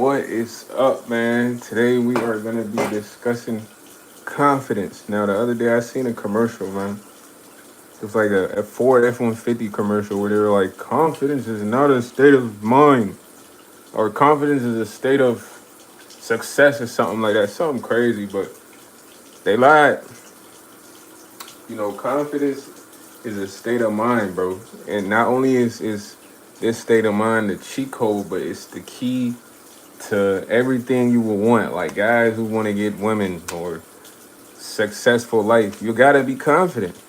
What is up, man? Today we are gonna be discussing confidence. Now, the other day I seen a commercial, man. It was like a Ford F-150 commercial where they were like, confidence is not a state of mind, or confidence is a state of success or something like that. Something crazy, but they lied. Confidence is a state of mind, bro. And not only is this state of mind the cheat code, but it's the key to everything you will want. Like guys who want to get women or successful life, you gotta be confident,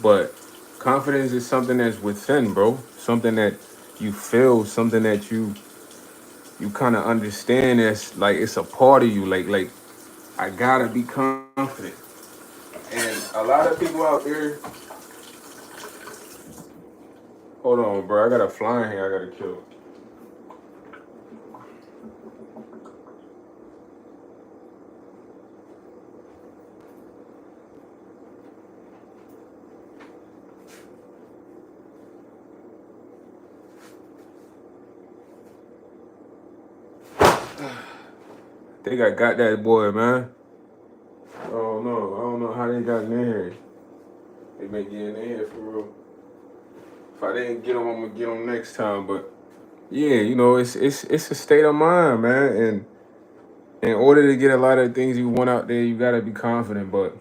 but confidence is something that's within, bro. Something that you feel, something that you kind of understand as like it's a part of you. Like I gotta be confident. And a lot of people out there, hold on, bro. I got a fly in here I gotta kill. I think I got that boy, man. Oh no, I don't know how they got in here. They may get in here for real. If I didn't get them, I'm gonna get them next time. But yeah, it's a state of mind, man. And in order to get a lot of things you want out there, you gotta be confident. But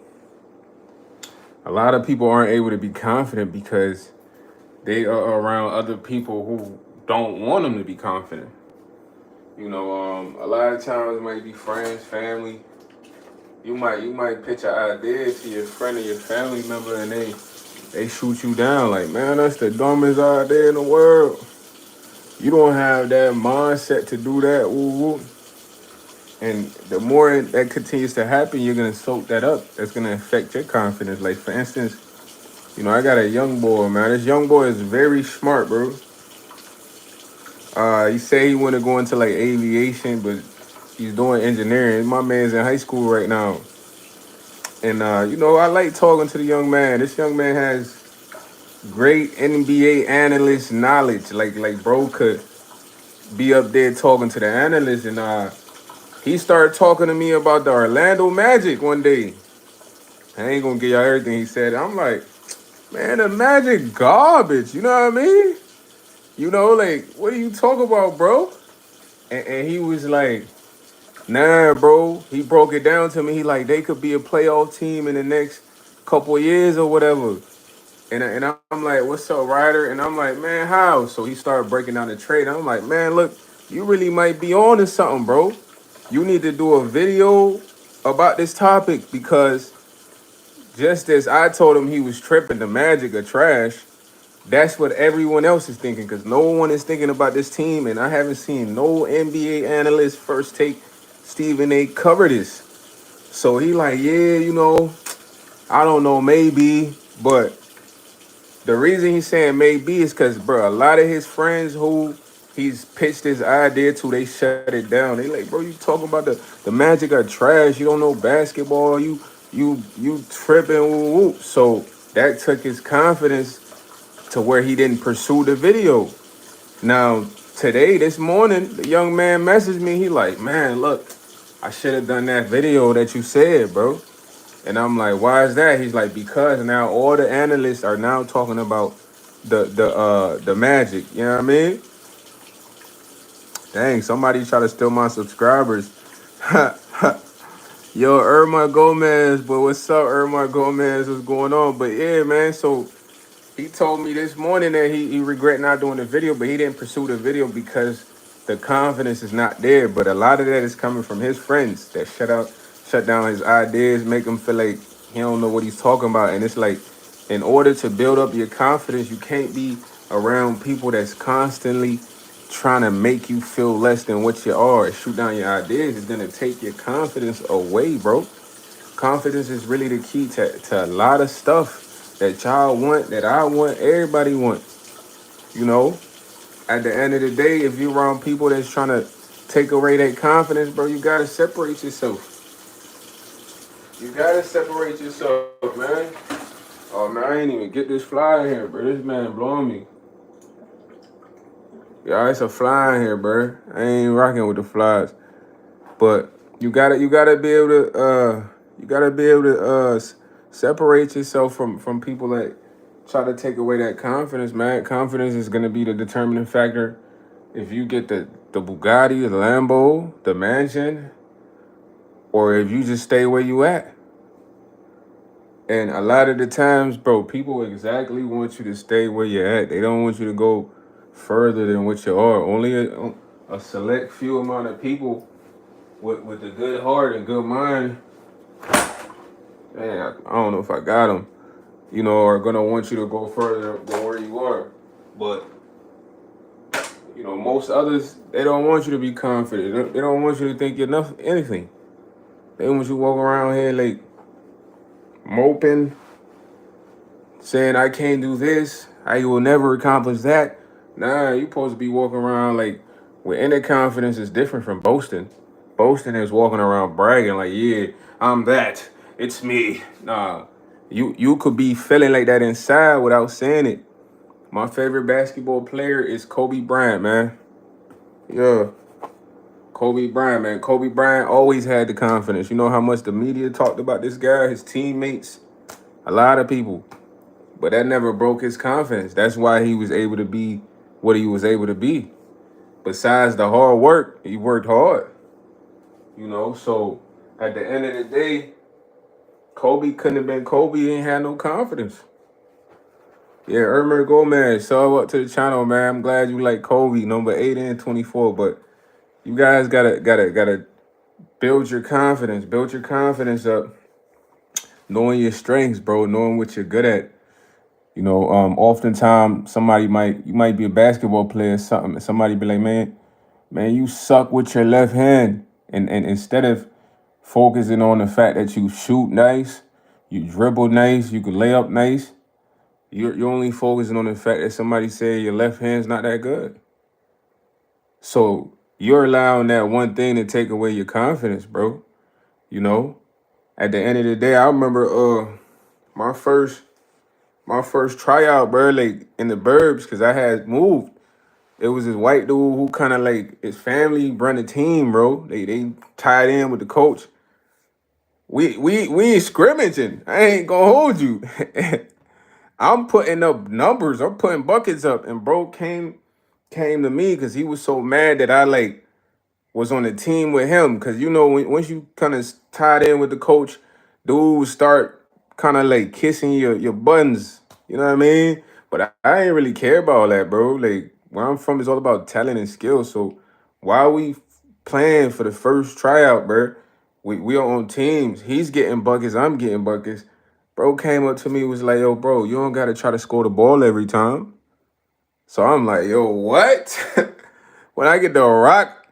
a lot of people aren't able to be confident because they are around other people who don't want them to be confident. A lot of times it might be friends, family. You might pitch an idea to your friend or your family member, and they shoot you down like, man, that's the dumbest idea in the world. You don't have that mindset to do that. Woo woo. And the more that continues to happen, you're gonna soak that up. That's gonna affect your confidence. Like for instance, I got a young boy, man. This young boy is very smart, bro. He say he want to go into like aviation, but he's doing engineering. My man's in high school right now. And I like talking to the young man. This young man has great NBA analyst knowledge. Like bro could be up there talking to the analyst, and he started talking to me about the Orlando Magic one day. I ain't gonna give y'all everything he said. I'm like, man, the Magic garbage. You know what I mean? Like, what are you talking about, bro? And he was like, nah, bro. He broke it down to me. He like, they could be a playoff team in the next couple of years or whatever. And I'm like, what's up, Ryder? And I'm like, man, how? So he started breaking down the trade. I'm like, man, look, you really might be on to something, bro. You need to do a video about this topic because just as I told him he was tripping, the Magic are trash, that's what everyone else is thinking because no one is thinking about this team. And I haven't seen no NBA analyst first take Stephen A cover this. So he like, yeah, I don't know, maybe. But the reason he's saying maybe is because, bro, a lot of his friends who he's pitched his idea to, they shut it down. They like, bro, you talking about the Magic are trash. You don't know basketball. You tripping. Woo, woo. So that took his confidence to where he didn't pursue the video. Now, today, this morning, the young man messaged me. He like, man, look, I should have done that video that you said, bro. And I'm like, why is that? He's like, because now all the analysts are now talking about the Magic. You know what I mean? Dang, somebody try to steal my subscribers. Yo, Irma Gomez, but what's up, Irma Gomez? What's going on? But yeah, man, so he told me this morning that he regret not doing the video, but he didn't pursue the video because the confidence is not there. But a lot of that is coming from his friends that shut down his ideas, make him feel like he don't know what he's talking about. And it's like, in order to build up your confidence, you can't be around people that's constantly trying to make you feel less than what you are. Shoot down your ideas is gonna take your confidence away, bro. Confidence is really the key to a lot of stuff that y'all want, that I want, everybody want. At the end of the day, if you're around people that's trying to take away that confidence, bro, you gotta separate yourself. You gotta separate yourself, man. Oh man, I ain't even get this fly in here, bro. This man blowing me. Yeah, it's a fly in here, bro. I ain't rocking with the flies. But you gotta be able to separate yourself from people that try to take away that confidence, man. Confidence is gonna be the determining factor if you get the Bugatti, the Lambo, the mansion, or if you just stay where you at. And a lot of the times, bro, people exactly want you to stay where you're at. They don't want you to go further than what you are. Only a select few amount of people with a good heart and good mind, man, I don't know if I got them, are gonna want you to go further than where you are. But most others, they don't want you to be confident. They don't want you to think you're enough anything. They want you to walk around here like moping, saying I can't do this, I will never accomplish that. Nah, you supposed to be walking around like with inner confidence is different from boasting. Boasting is walking around bragging like, yeah, I'm that. It's me. Nah. You could be feeling like that inside without saying it. My favorite basketball player is Kobe Bryant, man. Yeah. Kobe Bryant, man. Kobe Bryant always had the confidence. You know how much the media talked about this guy, his teammates, a lot of people. But that never broke his confidence. That's why he was able to be what he was able to be. Besides the hard work, he worked hard. So at the end of the day, Kobe couldn't have been Kobe. He ain't had no confidence. Yeah, Ermer Gomez, sub up to the channel, man. I'm glad you like Kobe, number 8 and 24. But you guys gotta build your confidence. Build your confidence up, knowing your strengths, bro. Knowing what you're good at. Oftentimes you might be a basketball player, something. Somebody be like, man, you suck with your left hand, and instead of focusing on the fact that you shoot nice, you dribble nice, you can lay up nice. You're only focusing on the fact that somebody say your left hand's not that good. So you're allowing that one thing to take away your confidence, bro. At the end of the day, I remember my first tryout, bro, like in the burbs, because I had moved. It was this white dude who kind of like his family run the team, bro. They tied in with the coach. We ain't scrimmaging. I ain't gonna hold you. I'm putting up numbers. I'm putting buckets up, and bro came to me because he was so mad that I like was on the team with him. Because once you kind of tied in with the coach, dudes start kind of like kissing your buttons. You know what I mean? But I ain't really care about all that, bro. Like where I'm from is all about talent and skill. So while we playing for the first tryout, bro, we are on teams. He's getting buckets. I'm getting buckets. Bro came up to me, was like, yo, bro, you don't gotta try to score the ball every time. So I'm like, yo, what? When I get the rock,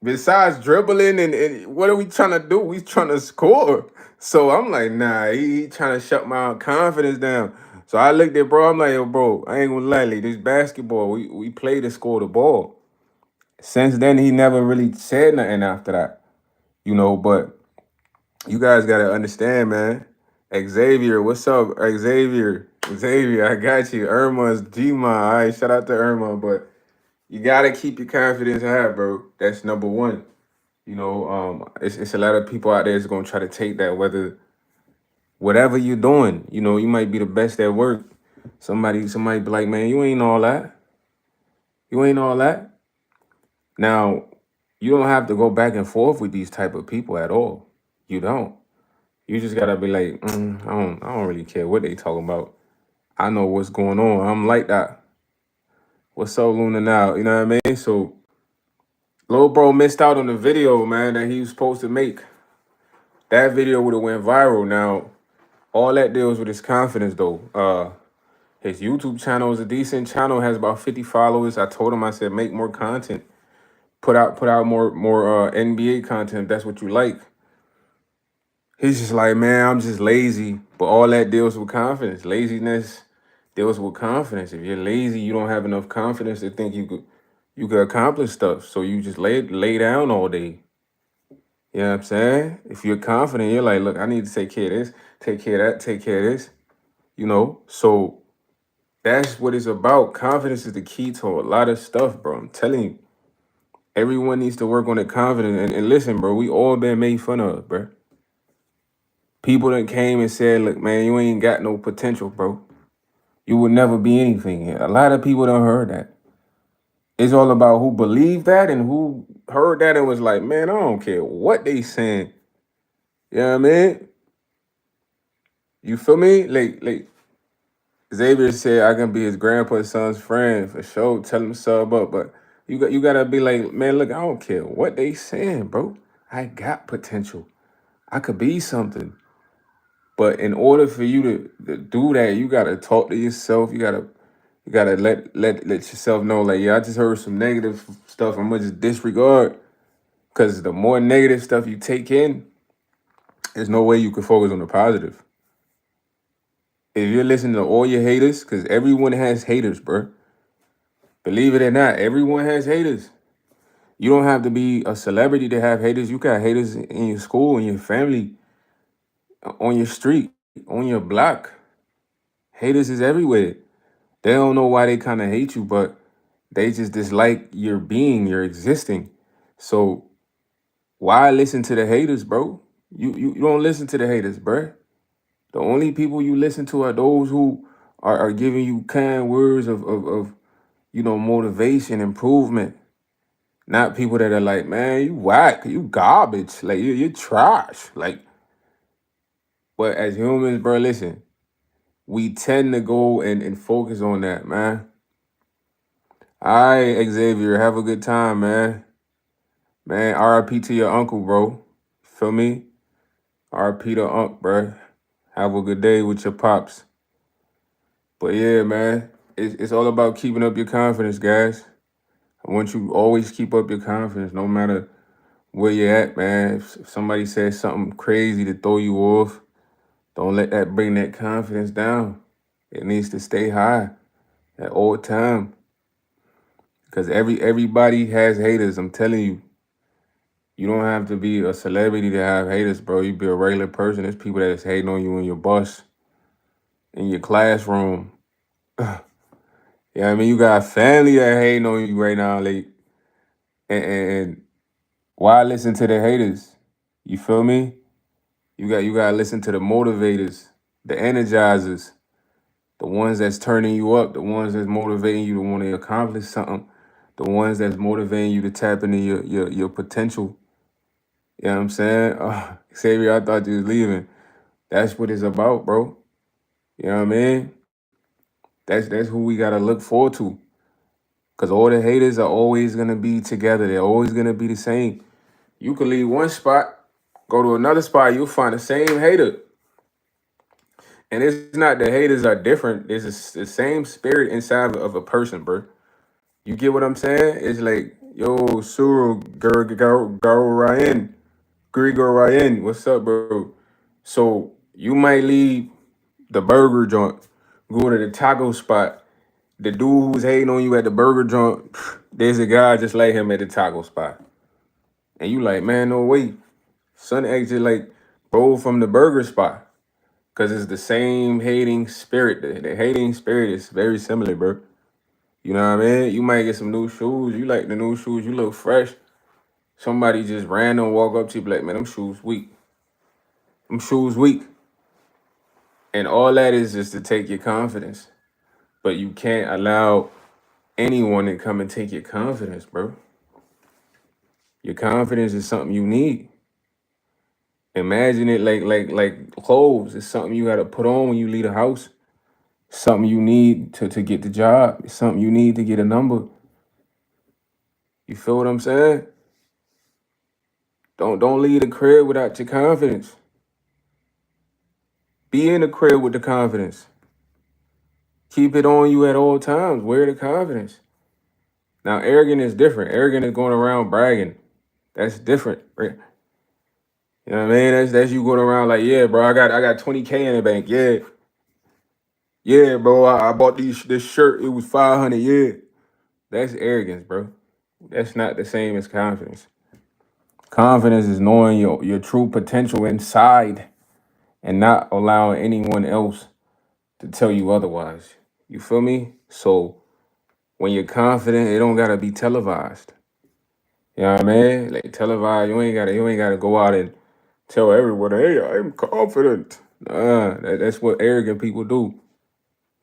besides dribbling and what are we trying to do? We trying to score. So I'm like, nah, he trying to shut my confidence down. So I looked at bro, I'm like, yo, bro, I ain't gonna lie, like, this basketball, we play to score the ball. Since then, he never really said nothing after that, but you guys gotta understand, man. Xavier, what's up, Xavier? Xavier, I got you. Irma's G-Ma. All right, shout out to Irma, but you gotta keep your confidence high, bro. That's number one. It's a lot of people out there that's gonna try to take that, whatever you're doing, you might be the best at work. Somebody be like, man, you ain't all that. You ain't all that. Now, you don't have to go back and forth with these type of people at all. You don't. You just gotta be like, I don't really care what they talking about. I know what's going on. I'm like that. What's up, Luna now? You know what I mean? So, Lil Bro missed out on the video, man, that he was supposed to make. That video would have went viral. Now, all that deals with his confidence, though. His YouTube channel is a decent channel, has about 50 followers. I told him, I said, make more content. Put out more NBA content if that's what you like. He's just like, man, I'm just lazy. But all that deals with confidence. Laziness deals with confidence. If you're lazy, you don't have enough confidence to think you could accomplish stuff. So you just lay down all day. You know what I'm saying? If you're confident, you're like, look, I need to take care of this, take care of that, take care of this. So That's what it's about. Confidence is the key to a lot of stuff, bro. I'm telling you. Everyone needs to work on their confidence. And listen, bro, we all been made fun of, bro. People that came and said, look, man, you ain't got no potential, bro. You will never be anything. A lot of people don't heard that. It's all about who believed that and who heard that and was like, man, I don't care what they saying. You know what I mean? You feel me? Like Xavier said, I can be his grandpa's son's friend for sure. Tell him sub up, but you gotta be like, man, look, I don't care what they saying, bro. I got potential. I could be something. But in order for you to do that, you gotta talk to yourself. You gotta let yourself know, like, yeah, I just heard some negative stuff. I'm gonna just disregard. Cause the more negative stuff you take in, there's no way you can focus on the positive. If you're listening to all your haters, because everyone has haters, bro. Believe it or not, everyone has haters. You don't have to be a celebrity to have haters. You got haters in your school, in your family, on your street, on your block. Haters is everywhere. They don't know why they kind of hate you, but they just dislike your being, your existing. So why listen to the haters, bro? You don't listen to the haters, bro. The only people you listen to are those who are giving you kind words of motivation, improvement. Not people that are like, man, you whack, you garbage, like you're trash. Like, but as humans, bro, listen, we tend to go and focus on that, man. All right, Xavier, have a good time, man. Man, RIP to your uncle, bro. Feel me? RIP to Unc, bro. Have a good day with your pops. But yeah, man, it's all about keeping up your confidence, guys. I want you to always keep up your confidence, no matter where you're at, man. If somebody says something crazy to throw you off, don't let that bring that confidence down. It needs to stay high at all time. Because everybody has haters. I'm telling you, you don't have to be a celebrity to have haters, bro. You be a regular person. There's people that's hating on you in your bus, in your classroom. Yeah, I mean, you got family that hating on you right now, like, and why listen to the haters? You feel me? You gotta listen to the motivators, the energizers, the ones that's turning you up, the ones that's motivating you to want to accomplish something, the ones that's motivating you to tap into your potential. You know what I'm saying? Xavier, I thought you was leaving. That's what it's about, bro. You know what I mean? That's who we gotta look forward to. Cause all the haters are always gonna be together. They're always gonna be the same. You could leave one spot, go to another spot, you'll find the same hater. And it's not the haters are different. It's the same spirit inside of a person, bro. You get what I'm saying? It's like, yo, Suru, Garo Ryan, Grigor Ryan, what's up, bro? So you might leave the burger joint, go to the taco spot. The dude who's hating on you at the burger joint, there's a guy just like him at the taco spot. And you like, man, no way. Son exit like bro from the burger spot. Cause it's the same hating spirit. The hating spirit is very similar, bro. You know what I mean? You might get some new shoes. You like the new shoes. You look fresh. Somebody just random walk up to you, be like, man, them shoes weak. Them shoes weak. And all that is just to take your confidence. But you can't allow anyone to come and take your confidence, bro. Your confidence is something you need. Imagine it like clothes. It's something you gotta put on when you leave the house. Something you need to get the job. It's something you need to get a number. You feel what I'm saying? Don't leave the crib without your confidence. Be in the crib with the confidence. Keep it on you at all times. Wear the confidence. Now, arrogant is different. Arrogant is going around bragging. That's different, right? You know what I mean? That's you going around like, yeah, bro, I got 20K in the bank. Yeah. Yeah, bro. I bought this shirt. It was 500. Yeah. That's arrogance, bro. That's not the same as confidence. Confidence is knowing your true potential inside and not allowing anyone else to tell you otherwise. You feel me? So when you're confident, it don't gotta be televised. You know what I mean? Like televised, you ain't gotta go out and tell everyone, hey, I'm confident. That's what arrogant people do.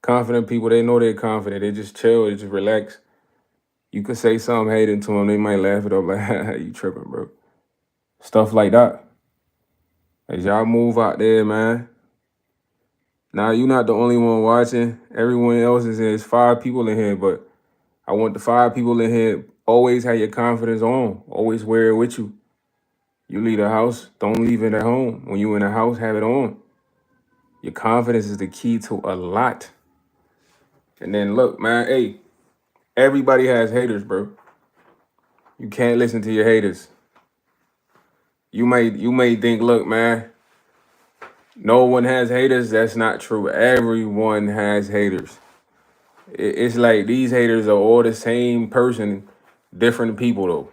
Confident people, they know they're confident. They just chill, they just relax. You could say something hating to them, they might laugh it up like, you tripping, bro. Stuff like that. As y'all move out there, man. Now you're not the only one watching. Everyone else is there's 5 people in here, but I want the 5 people in here always have your confidence on. Always wear it with you. You leave the house, don't leave it at home. When you in the house, have it on. Your confidence is the key to a lot. And then look, man, hey, everybody has haters, bro. You can't listen to your haters. You may think, look, man, no one has haters. That's not true. Everyone has haters. It's like these haters are all the same person, different people though.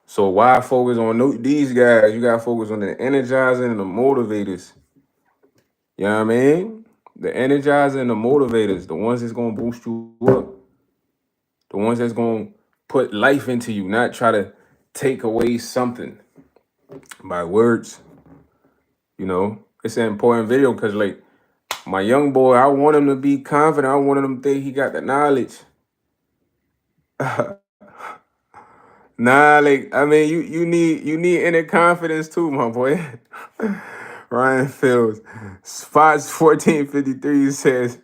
So why focus on these guys? You got to focus on the energizers and the motivators. You know what I mean? The energizer and the motivators, the ones that's gonna boost you up, the ones that's gonna put life into you, not try to take away something by words. You know, it's an important video because, like, my young boy, I want him to be confident. I want him to think he got the knowledge. Nah, like, I mean, you need inner confidence too, my boy. Ryan Fields, Spots 1453 says,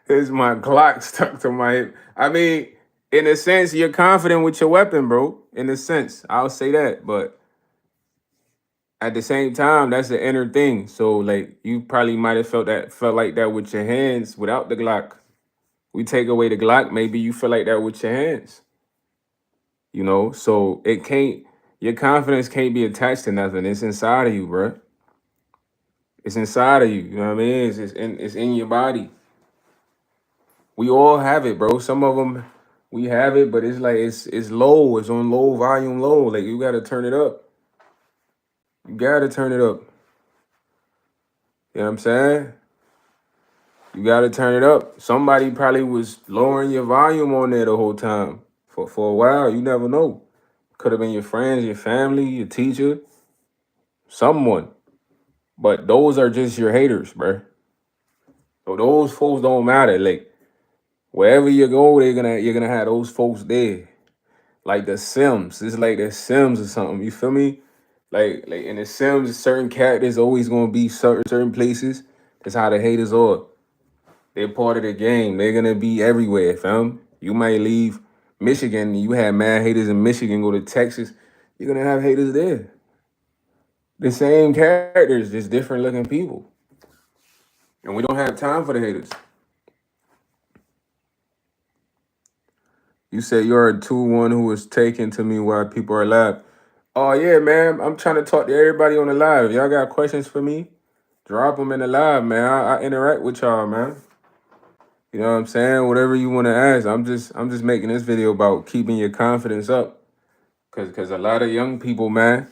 "Here's my Glock stuck to my hip." I mean, in a sense, you're confident with your weapon, bro. In a sense, I'll say that, but at the same time, that's the inner thing. So, like, you probably might have felt like that with your hands without the Glock. We take away the Glock, maybe you feel like that with your hands. You know, so it can't. Your confidence can't be attached to nothing. It's inside of you, bro. It's inside of you. You know what I mean? It's in your body. We all have it, bro. Some of them we have it, but it's like it's low. It's on low volume, low. Like you gotta turn it up. You gotta turn it up. You know what I'm saying? You gotta turn it up. Somebody probably was lowering your volume on there the whole time for a while. You never know. Could have been your friends, your family, your teacher, someone. But those are just your haters, bro. So those folks don't matter. Like wherever you go, you're gonna have those folks there. Like the Sims. It's like the Sims or something. You feel me? Like in the Sims, certain characters always gonna be certain places. That's how the haters are. They're part of the game. They're gonna be everywhere, fam. You might leave Michigan, you have mad haters in Michigan, go to Texas, you're gonna have haters there. The same characters, just different looking people. And we don't have time for the haters. You said you're a 2-1 who was taken to me while people are alive. Oh yeah, man. I'm trying to talk to everybody on the live. If y'all got questions for me, drop them in the live, man. I interact with y'all, man. You know what I'm saying? Whatever you want to ask. I'm just making this video about keeping your confidence up. Cause a lot of young people, man.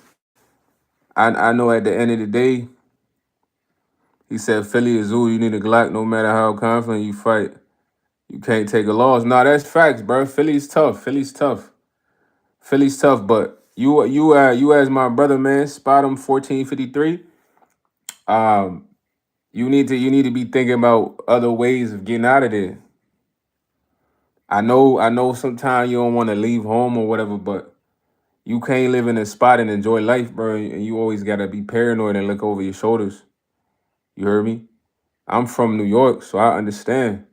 I know at the end of the day, he said Philly is zoo, you need a Glock no matter how confident you fight. You can't take a loss. Nah, that's facts, bro. Philly's tough. Philly's tough. Philly's tough, but you as my brother, man, spot him 1453. Um, you need to be thinking about other ways of getting out of there. I know sometimes you don't want to leave home or whatever, but you can't live in a spot and enjoy life, bro. And you always gotta be paranoid and look over your shoulders. You heard me? I'm from New York, so I understand.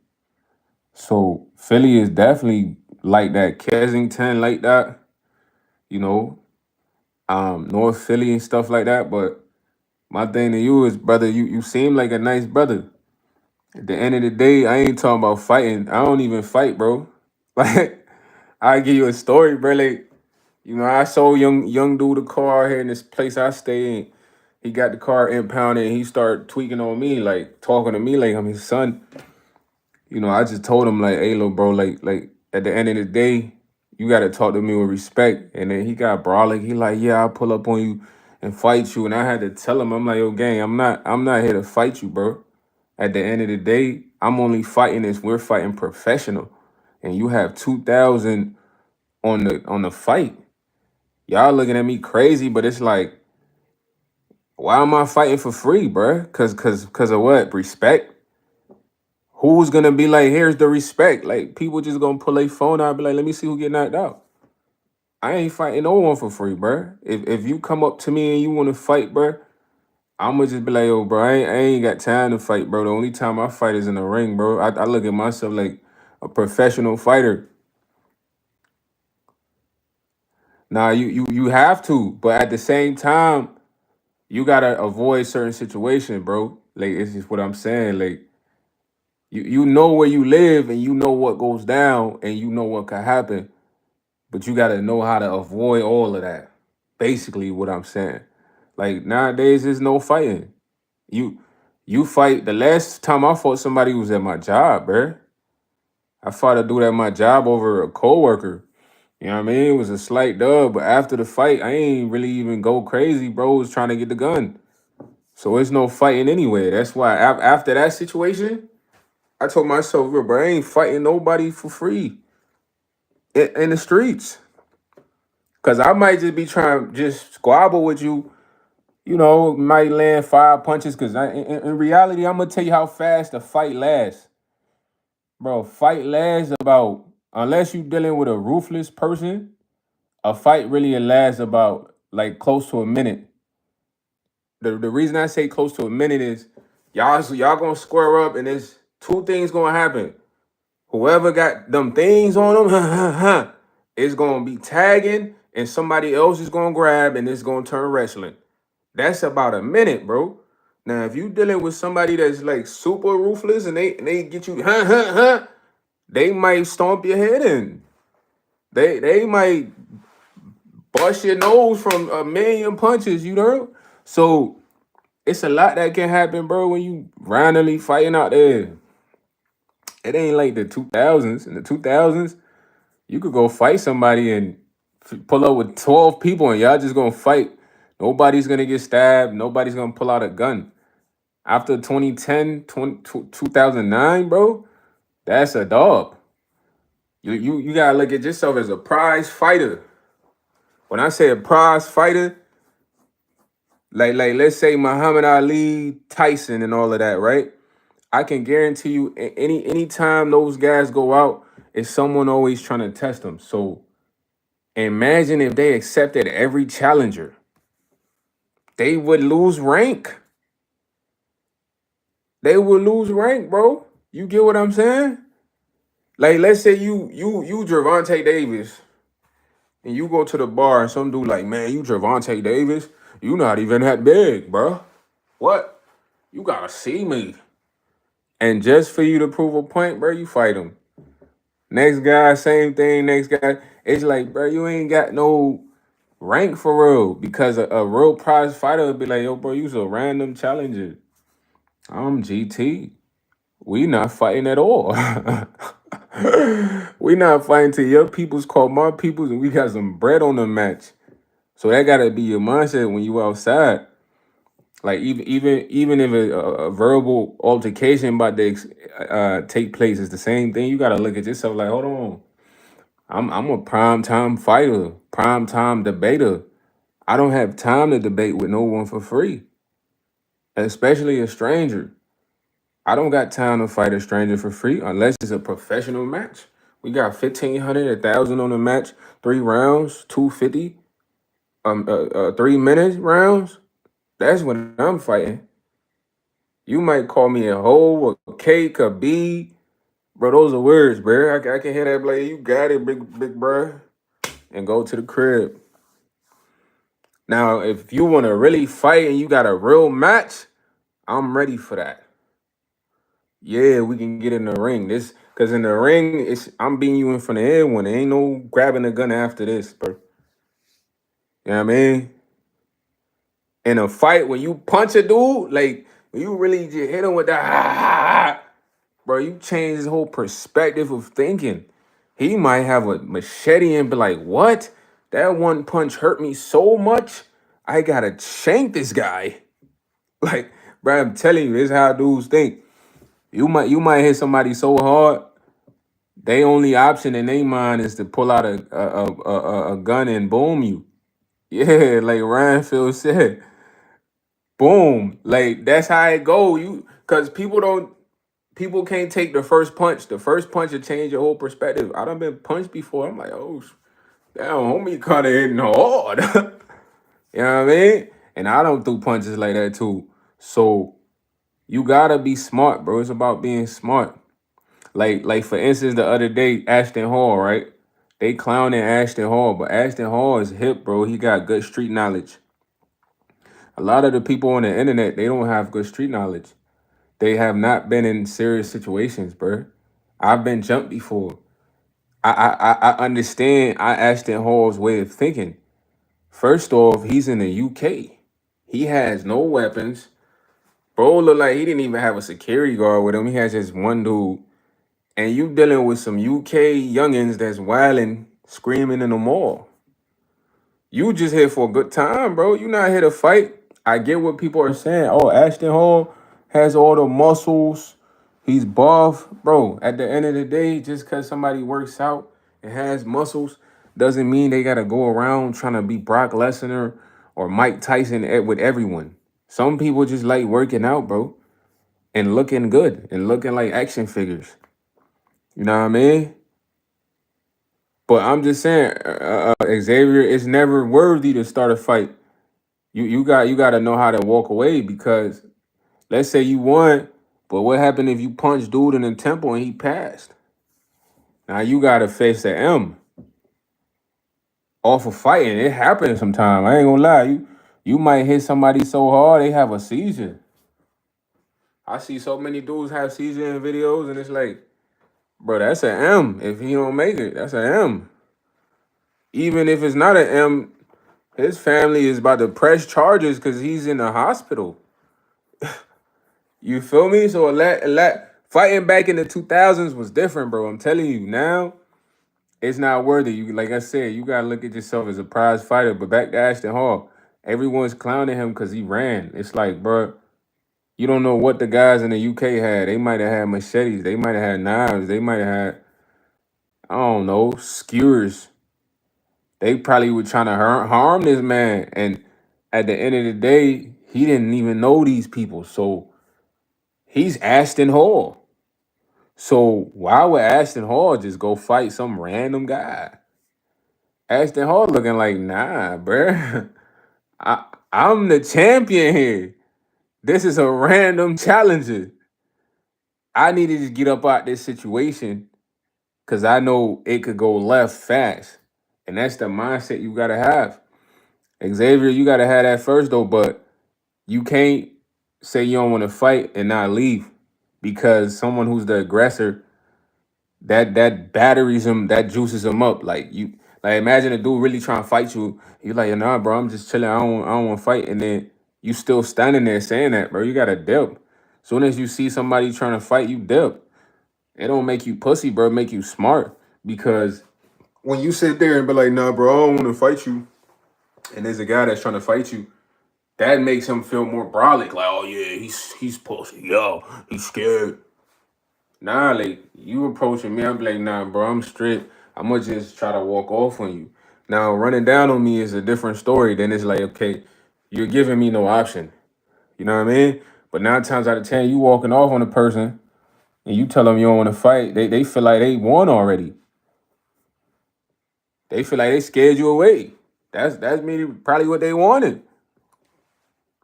So Philly is definitely like that. Kensington, like that, you know, North Philly and stuff like that. But my thing to you is, brother, you seem like a nice brother. At the end of the day, I ain't talking about fighting. I don't even fight, bro. Like, I give you a story, bro. Like, I saw young dude a car here in this place I stay in. He got the car impounded and he started tweaking on me, like talking to me like I'm his son. I just told him like, hey, little bro, like at the end of the day, you gotta talk to me with respect. And then he got brolic. He like, yeah, I'll pull up on you and fight you. And I had to tell him, I'm like, yo, gang, I'm not here to fight you, bro. At the end of the day, I'm only fighting if we're fighting professional. And you have 2,000 on the fight. Y'all looking at me crazy, but it's like, why am I fighting for free, bruh? Cause of what? Respect? Who's gonna be like, here's the respect? Like people just gonna pull their phone out and be like, let me see who get knocked out. I ain't fighting no one for free, bruh. If you come up to me and you wanna fight, bruh, I'ma just be like, yo, bro, I ain't got time to fight, bro. The only time I fight is in the ring, bro. I look at myself like a professional fighter. Now you have to, but at the same time, you gotta avoid certain situations, bro. Like it's just what I'm saying. Like you know where you live and you know what goes down and you know what can happen, but you gotta know how to avoid all of that. Basically, what I'm saying. Like nowadays, there's no fighting. You you fight. The last time I fought somebody was at my job, bro. I fought a dude at my job over a coworker. You know what I mean? It was a slight dub, but after the fight, I ain't really even go crazy. Bro was trying to get the gun. So it's no fighting anyway. That's why after that situation, I told myself, bro, I ain't fighting nobody for free in the streets. Cause I might just be trying to just squabble with you, might land 5 punches. Cause in reality, I'm gonna tell you how fast a fight lasts. Bro, fight lasts about, unless you dealing with a ruthless person, a fight really lasts about like close to a minute. The reason I say close to a minute is y'all gonna square up and there's two things gonna happen. Whoever got them things on them is gonna be tagging and somebody else is gonna grab and it's gonna turn wrestling. That's about a minute, bro. Now if you dealing with somebody that's like super ruthless and they get you they might stomp your head in. They might bust your nose from a million punches, you know? So it's a lot that can happen, bro, when you randomly fighting out there. It ain't like the 2000s. In the 2000s, you could go fight somebody and pull up with 12 people and y'all just gonna fight. Nobody's gonna get stabbed. Nobody's gonna pull out a gun. After 2010, 2009, bro, that's a dog. You gotta look at yourself as a prize fighter. When I say a prize fighter, like let's say Muhammad Ali, Tyson, and all of that, right? I can guarantee you, anytime those guys go out, is someone always trying to test them. So imagine if they accepted every challenger, they would lose rank. They would lose rank, bro. You get what I'm saying? Like, let's say you Gervonta Davis, and you go to the bar and some dude like, man, you Gervonta Davis, you not even that big, bro. What? You gotta see me. And just for you to prove a point, bro, you fight him. Next guy, same thing. Next guy, it's like, bro, you ain't got no rank for real. Because a real prize fighter would be like, yo, bro, you's a random challenger. I'm GT. We not fighting at all. We not fighting till your people's called my people's and we got some bread on the match. So that gotta be your mindset when you outside. Like even if a verbal altercation about to take place is the same thing, you gotta look at yourself like, hold on, I'm a prime time fighter, prime time debater. I don't have time to debate with no one for free, especially a stranger. I don't got time to fight a stranger for free unless it's a professional match. We got 1,500, 1,000 on the match, 3 rounds, 250, 3 minutes rounds. That's when I'm fighting. You might call me a hoe, a cake, a bee, bro. Those are words, bro. I can hear that, like, you got it, big bro, and go to the crib. Now, if you want to really fight and you got a real match, I'm ready for that. Yeah, we can get in the ring. This, because in the ring, I'm beating you in front of everyone. There ain't no grabbing a gun after this, bro. You know what I mean? In a fight, when you punch a dude, like when you really just hit him with that, bro, you change his whole perspective of thinking. He might have a machete and be like, what? That one punch hurt me so much, I gotta shank this guy. Like, bro, I'm telling you, this is how dudes think. You might hit somebody so hard, they only option in their mind is to pull out a gun and boom you. Yeah, like Ryan Phil said, boom. Like that's how it go. Cause people can't take the first punch. The first punch will change your whole perspective. I done been punched before. I'm like, oh, damn, homie, kinda hitting hard. You know what I mean? And I don't do punches like that too. So you gotta be smart, bro. It's about being smart. Like for instance, the other day, Ashton Hall, right? They clowning Ashton Hall, but Ashton Hall is hip, bro. He got good street knowledge. A lot of the people on the internet, they don't have good street knowledge. They have not been in serious situations, bro. I've been jumped before. I understand I Ashton Hall's way of thinking. First off, he's in the UK. He has no weapons. Bro look like he didn't even have a security guard with him. He has just one dude. And you dealing with some UK youngins that's wilding, screaming in the mall. You just here for a good time, bro. You not here to fight. I get what people are saying. Oh, Ashton Hall has all the muscles. He's buff. Bro, at the end of the day, just because somebody works out and has muscles doesn't mean they got to go around trying to be Brock Lesnar or Mike Tyson with everyone. Some people just like working out, bro, and looking good and looking like action figures. You know what I mean? But I'm just saying, Xavier, it's never worthy to start a fight. You got to know how to walk away because let's say you won, but what happened if you punch dude in the temple and he passed? Now you got to face the M off of fighting. It happens sometimes. I ain't gonna lie. You might hit somebody so hard they have a seizure. I see so many dudes have seizure in videos, and it's like, bro, that's an M. If he don't make it, that's an M. Even if it's not an M, his family is about to press charges because he's in the hospital. You feel me? So fighting back in the 2000s was different, bro. I'm telling you now, it's not worthy. You like I said, you gotta look at yourself as a prize fighter. But back to Ashton Hall, everyone's clowning him because he ran. It's like, bro, you don't know what the guys in the UK had. They might have had machetes. They might have had knives. They might have had, I don't know, skewers. They probably were trying to harm this man. And at the end of the day, he didn't even know these people. So he's Ashton Hall. So why would Ashton Hall just go fight some random guy? Ashton Hall looking like, nah, bruh. I'm the champion here. This is a random challenger. I need to just get up out this situation because I know it could go left fast. And that's the mindset you gotta have. Xavier, you gotta have that first though, but you can't say you don't want to fight and not leave because someone who's the aggressor, that batteries him, that juices him up. Like imagine a dude really trying to fight you. You're like, nah, bro, I'm just chilling. I don't want to fight. And then you still standing there saying that, bro. You gotta dip. Soon as you see somebody trying to fight, you dip. It don't make you pussy, bro. It make you smart. Because when you sit there and be like, nah, bro, I don't want to fight you, and there's a guy that's trying to fight you, that makes him feel more brolic. Like, oh yeah, he's pussy. Yo, he's scared. Nah, like you approaching me, I'm like, nah, bro, I'm straight. I'm gonna just try to walk off on you. Now, running down on me is a different story. Then it's like, okay, you're giving me no option. You know what I mean? But 9 times out of 10, you walking off on a person and you tell them you don't want to fight, they feel like they won already. They feel like they scared you away. That's maybe probably what they wanted.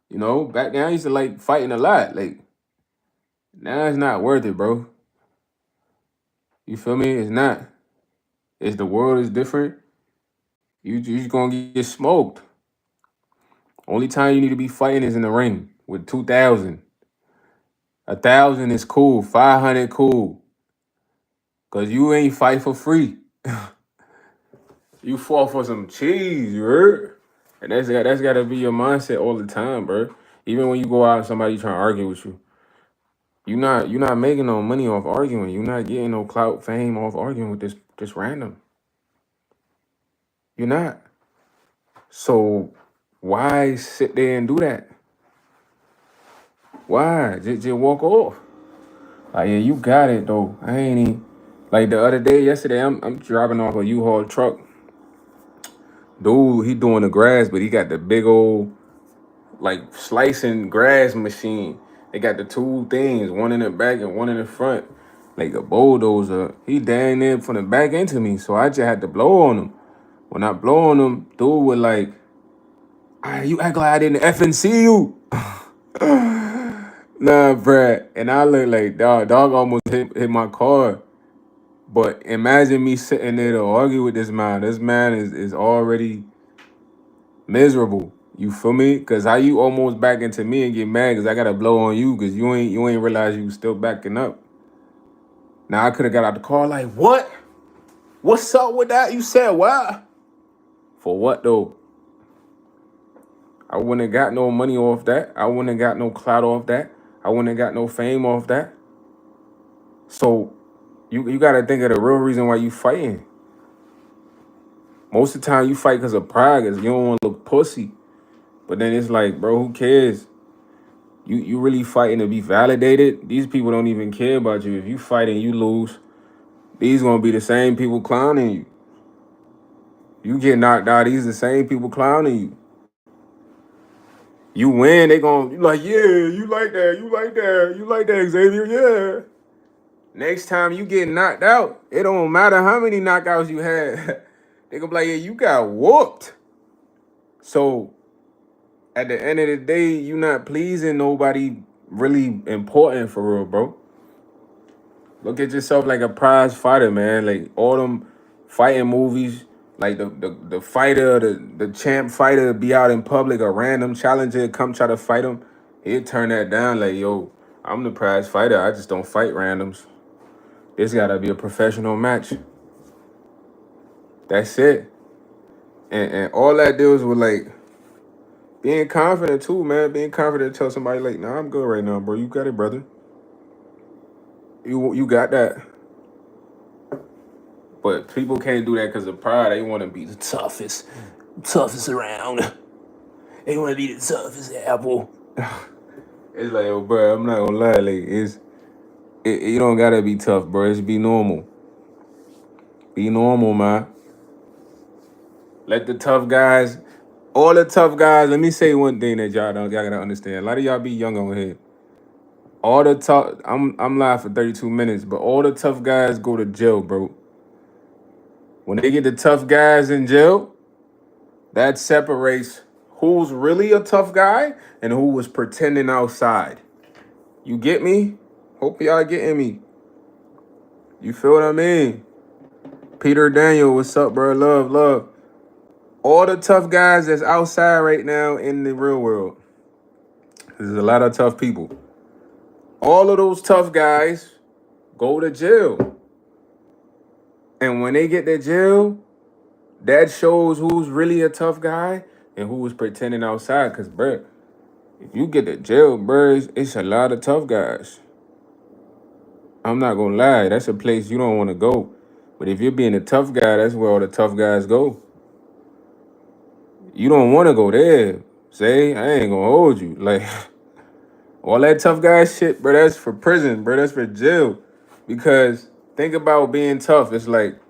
You know, back then I used to like fighting a lot. Like now it's not worth it, bro. You feel me? It's not. It's the world is different. You just gonna get smoked. Only time you need to be fighting is in the ring with 2,000. 1,000 is cool. 500 cool. Cause you ain't fight for free. You fought for some cheese, you heard? And that's gotta be your mindset all the time, bro. Even when you go out and somebody trying to argue with you, you're not making no money off arguing. You're not getting no clout fame off arguing with this random. You're not. So why sit there and do that? Why? Just walk off. Like, yeah, you got it though. I ain't even like the other day, yesterday. I'm driving off a U-Haul truck. Dude, he doing the grass, but he got the big old like slicing grass machine. They got the two things, one in the back and one in the front, like a bulldozer. He down there from the back into me, so I just had to blow on him. When I blow on him, dude was like, "Ah, you act like I didn't effing see you." Nah, bruh. And I look like dog almost hit my car. But imagine me sitting there to argue with this man. This man is already miserable. You feel me? Cause how you almost back into me and get mad because I gotta blow on you because you ain't realize you was still backing up. Now I could have got out the car like, what? What's up with that? You said what? For what though? I wouldn't have got no money off that. I wouldn't have got no clout off that. I wouldn't have got no fame off that. So you gotta think of the real reason why you fighting. Most of the time you fight because of pride, because you don't want to look pussy. But then it's like, bro, who cares? You really fighting to be validated? These people don't even care about you. If you fight and you lose, these gonna be the same people clowning you. You get knocked out, these the same people clowning you. You win, they gonna you like, yeah, you like that, you like that, Xavier, yeah. Next time you get knocked out, it don't matter how many knockouts you had. They gonna be like, yeah, you got whooped. So at the end of the day, you not pleasing nobody really important for real, bro. Look at yourself like a prize fighter, man. Like all them fighting movies, like the fighter, the champ fighter be out in public, a random challenger come try to fight him. He'd turn that down like, yo, I'm the prize fighter. I just don't fight randoms. This gotta be a professional match. That's it. And all that deals with like being confident too, man. Being confident to tell somebody like, nah, I'm good right now, bro. You got it, brother. You got that. But people can't do that because of pride. They want to be the toughest around. They want to be the toughest apple. It's like, oh, bro, I'm not gonna lie. Like, you don't gotta be tough, bro. It's be normal. Be normal, man. Let the tough guys, all the tough guys. Let me say one thing that y'all gotta understand. A lot of y'all be young on here. All the tough. I'm live for 32 minutes, but all the tough guys go to jail, bro. When they get the tough guys in jail, that separates who's really a tough guy and who was pretending outside. You get me? Hope y'all getting me. You feel what I mean? Peter Daniel, what's up, bro? Love, love. All the tough guys that's outside right now in the real world. There's a lot of tough people. All of those tough guys go to jail. And when they get to jail, that shows who's really a tough guy and who was pretending outside. Because, bro, if you get to jail, bro, it's a lot of tough guys. I'm not going to lie. That's a place you don't want to go. But if you're being a tough guy, that's where all the tough guys go. You don't want to go there. Say, I ain't going to hold you. Like, all that tough guy shit, bro, that's for prison, bro. That's for jail. Because think about being tough. It's like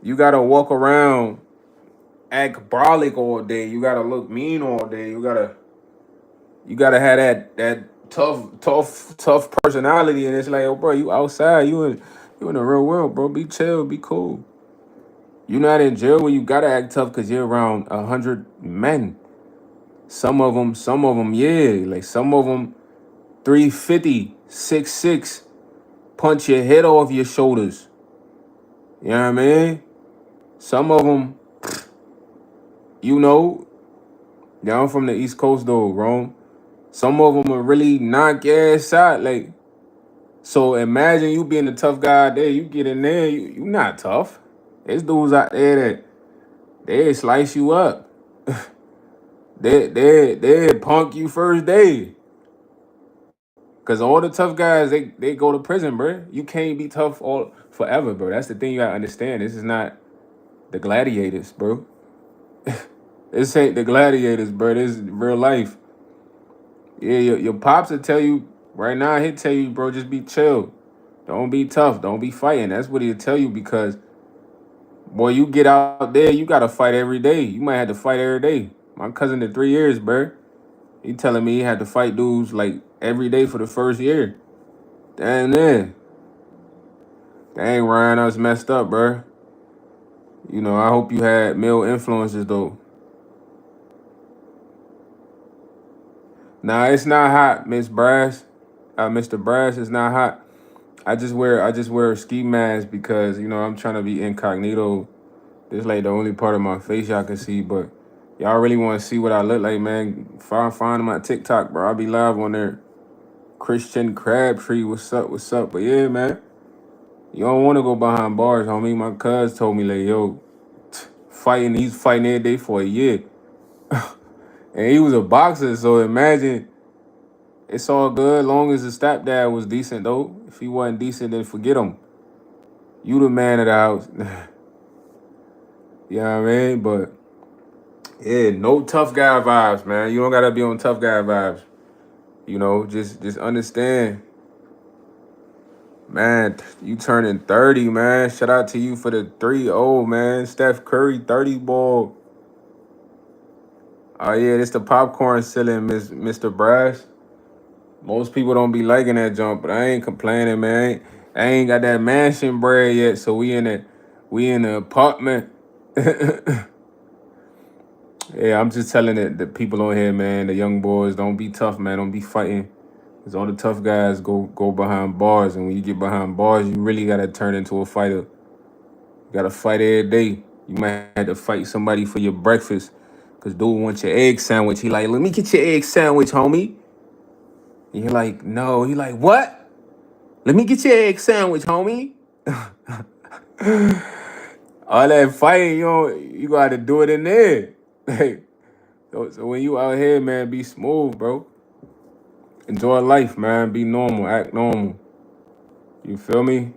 you got to walk around, act brolic all day. You got to look mean all day. You gotta have that tough personality, and it's like, oh, bro, you outside, you in the real world, bro. Be chill, be cool. You're not in jail where you gotta act tough because you're around 100 men. Some of them, yeah, like some of them, 350, 6'6", punch your head off your shoulders. You know what I mean? Some of them, you know, yeah, I'm from the East Coast though, Rome. Some of them will really knock your ass out, like. So imagine you being the tough guy there. You get in there, you not tough. There's dudes out there that they slice you up. They punk you first day. Cause all the tough guys they go to prison, bro. You can't be tough all forever, bro. That's the thing you gotta understand. This is not the gladiators, bro. This ain't the gladiators, bro. This is real life. Yeah, your pops will tell you Right now, he'll tell you, bro, just be chill. Don't be tough. Don't be fighting. That's what he'll tell you because, boy, you get out there, you got to fight every day. You might have to fight every day. My cousin did 3 years, bro. He telling me he had to fight dudes like every day for the first year. Damn, then. Dang, Ryan, I was messed up, bro. You know, I hope you had male influences, though. Nah, it's not hot, Miss Brass. Mr. Brass, it's not hot. I just wear a ski mask because I'm trying to be incognito. This like the only part of my face y'all can see, but y'all really want to see what I look like, man? Find my TikTok, bro. I'll be live on there. Christian Crabtree, what's up? What's up? But yeah, man, you don't want to go behind bars, homie. My cuz told me like, yo, he's fighting every day for a year, and he was a boxer. So imagine it's all good, long as the stepdad was decent though. If he wasn't decent, then forget him. You the man of the house. You know what I mean? But yeah, no tough guy vibes, man. You don't gotta be on tough guy vibes. Just understand, man. You turning 30, man. Shout out to you for the 3-0, man. Steph Curry 30 ball. Oh yeah, this the popcorn ceiling, Mr. Brass. Most people don't be liking that jump, but I ain't complaining, man. I ain't got that mansion bread yet, so we in the apartment. Yeah, I'm just telling the people on here, man, the young boys, don't be tough, man. Don't be fighting. Cause all the tough guys go behind bars, and when you get behind bars, you really gotta turn into a fighter. You gotta fight every day. You might have to fight somebody for your breakfast, cause dude wants your egg sandwich. He like, let me get your egg sandwich, homie. And you're like, no. He like, what? Let me get your egg sandwich, homie. All that fighting, you gotta do it in there. Like, so when you out here, man, be smooth, bro. Enjoy life, man. Be normal. Act normal. You feel me?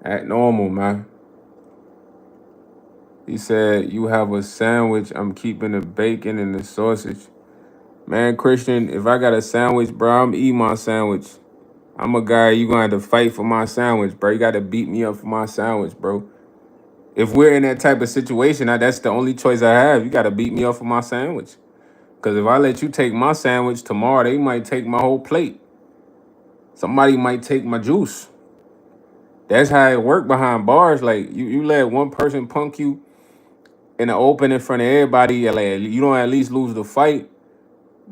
Act normal, man. He said, you have a sandwich. I'm keeping the bacon and the sausage. Man, Christian, if I got a sandwich, bro, I'm eating my sandwich. I'm a guy, you gonna have to fight for my sandwich, bro. You gotta beat me up for my sandwich, bro. If we're in that type of situation, that's the only choice I have. You gotta beat me up for my sandwich. Because if I let you take my sandwich tomorrow, they might take my whole plate. Somebody might take my juice. That's how it work behind bars. Like you let one person punk you in the open in front of everybody, like you don't at least lose the fight.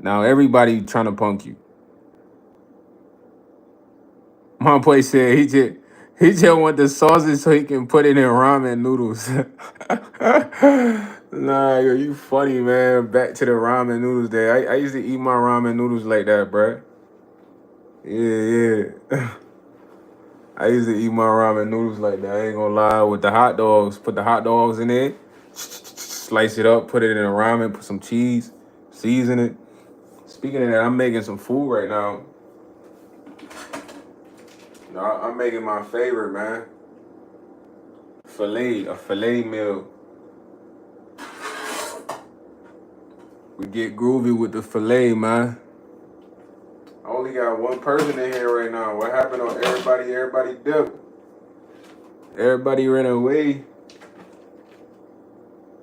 Now everybody trying to punk you. My boy said he just want the sausage so he can put it in ramen noodles. Nah, yo, you funny, man. Back to the ramen noodles there. I used to eat my ramen noodles like that, bruh. Yeah, yeah. I used to eat my ramen noodles like that. I ain't gonna lie. With the hot dogs, put the hot dogs in there, slice it up, put it in a ramen, put some cheese, season it. Speaking of that, I'm making some food right now. I'm making my favorite, man. A filet meal. We get groovy with the filet, man. I only got one person in here right now. What happened on everybody? Everybody dipped. Everybody ran away.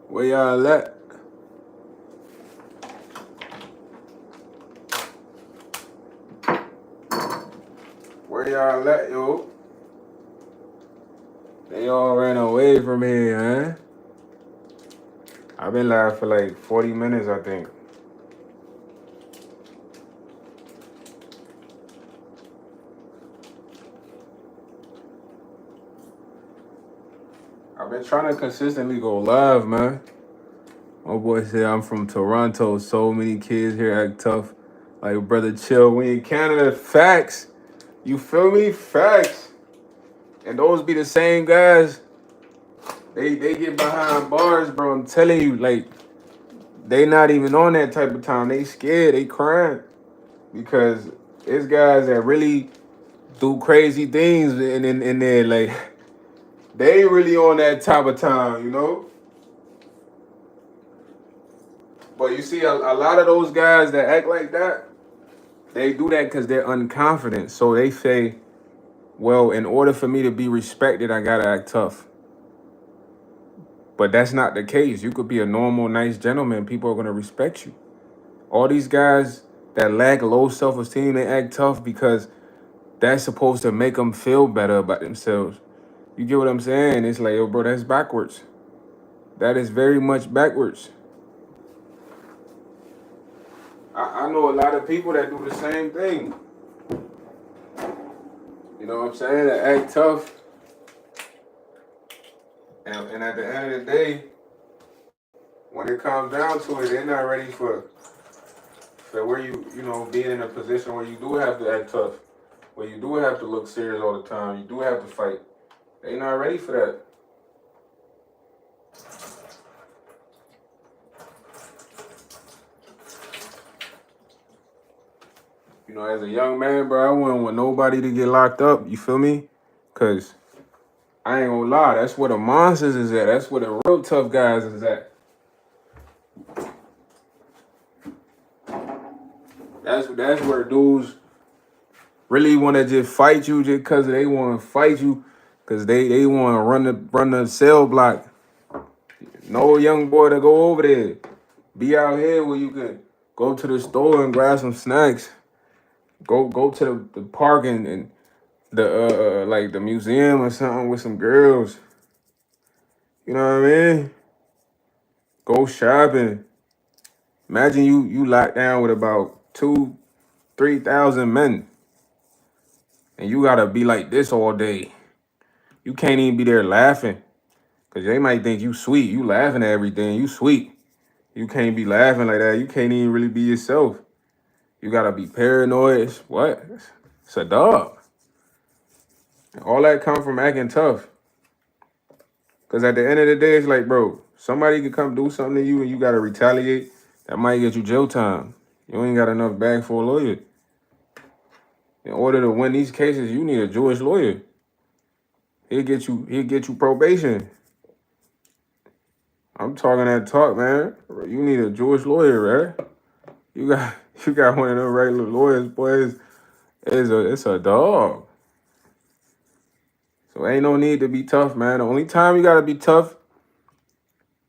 Where y'all at? Where y'all at, yo? They all ran away from here, man. I've been live for like 40 minutes, I think. I've been trying to consistently go live, man. My boy said I'm from Toronto. So many kids here act tough. Like, brother, chill. We in Canada. Facts. You feel me? Facts. And those be the same guys. They get behind bars, bro. I'm telling you, like, they not even on that type of time. They scared. They crying. Because it's guys that really do crazy things in there. Like, they really on that type of time, you know? But you see, a lot of those guys that act like that, They do that because they're unconfident. So they say, well, in order for me to be respected, I gotta act tough. But that's not the case. You could be a normal, nice gentleman. People are gonna respect you. All these guys that lack low self-esteem, they act tough because that's supposed to make them feel better about themselves. You get what I'm saying? It's like, yo, bro, that's backwards. That is very much backwards. I know a lot of people that do the same thing. You know what I'm saying? That act tough. And at the end of the day, when it comes down to it, they're not ready for where you know, being in a position where you do have to act tough, where you do have to look serious all the time, you do have to fight. They not ready for that. You know, as a young man, bro, I wouldn't want nobody to get locked up. You feel me? Cause I ain't gonna lie, that's where the monsters is at. That's where the real tough guys is at. That's where dudes really want to just fight you just because they want to fight you because they want to run the cell block. No young boy to go over there. Be out here where you can go to the store and grab some snacks. Go to the park and the like the museum or something with some girls. You know what I mean? Go shopping. Imagine you locked down with about 2,000-3,000 men. And you gotta be like this all day. You can't even be there laughing. Cause they might think you sweet. You laughing at everything. You sweet. You can't be laughing like that. You can't even really be yourself. You gotta be paranoid. What? It's a dog. All that come from acting tough. Cause at the end of the day, it's like, bro, somebody can come do something to you and you gotta retaliate. That might get you jail time. You ain't got enough bag for a lawyer. In order to win these cases, you need a Jewish lawyer. He'll get you probation. I'm talking that talk, man. You need a Jewish lawyer, right? You got one of them regular lawyers, boys. It's a dog. So ain't no need to be tough, man. The only time you gotta be tough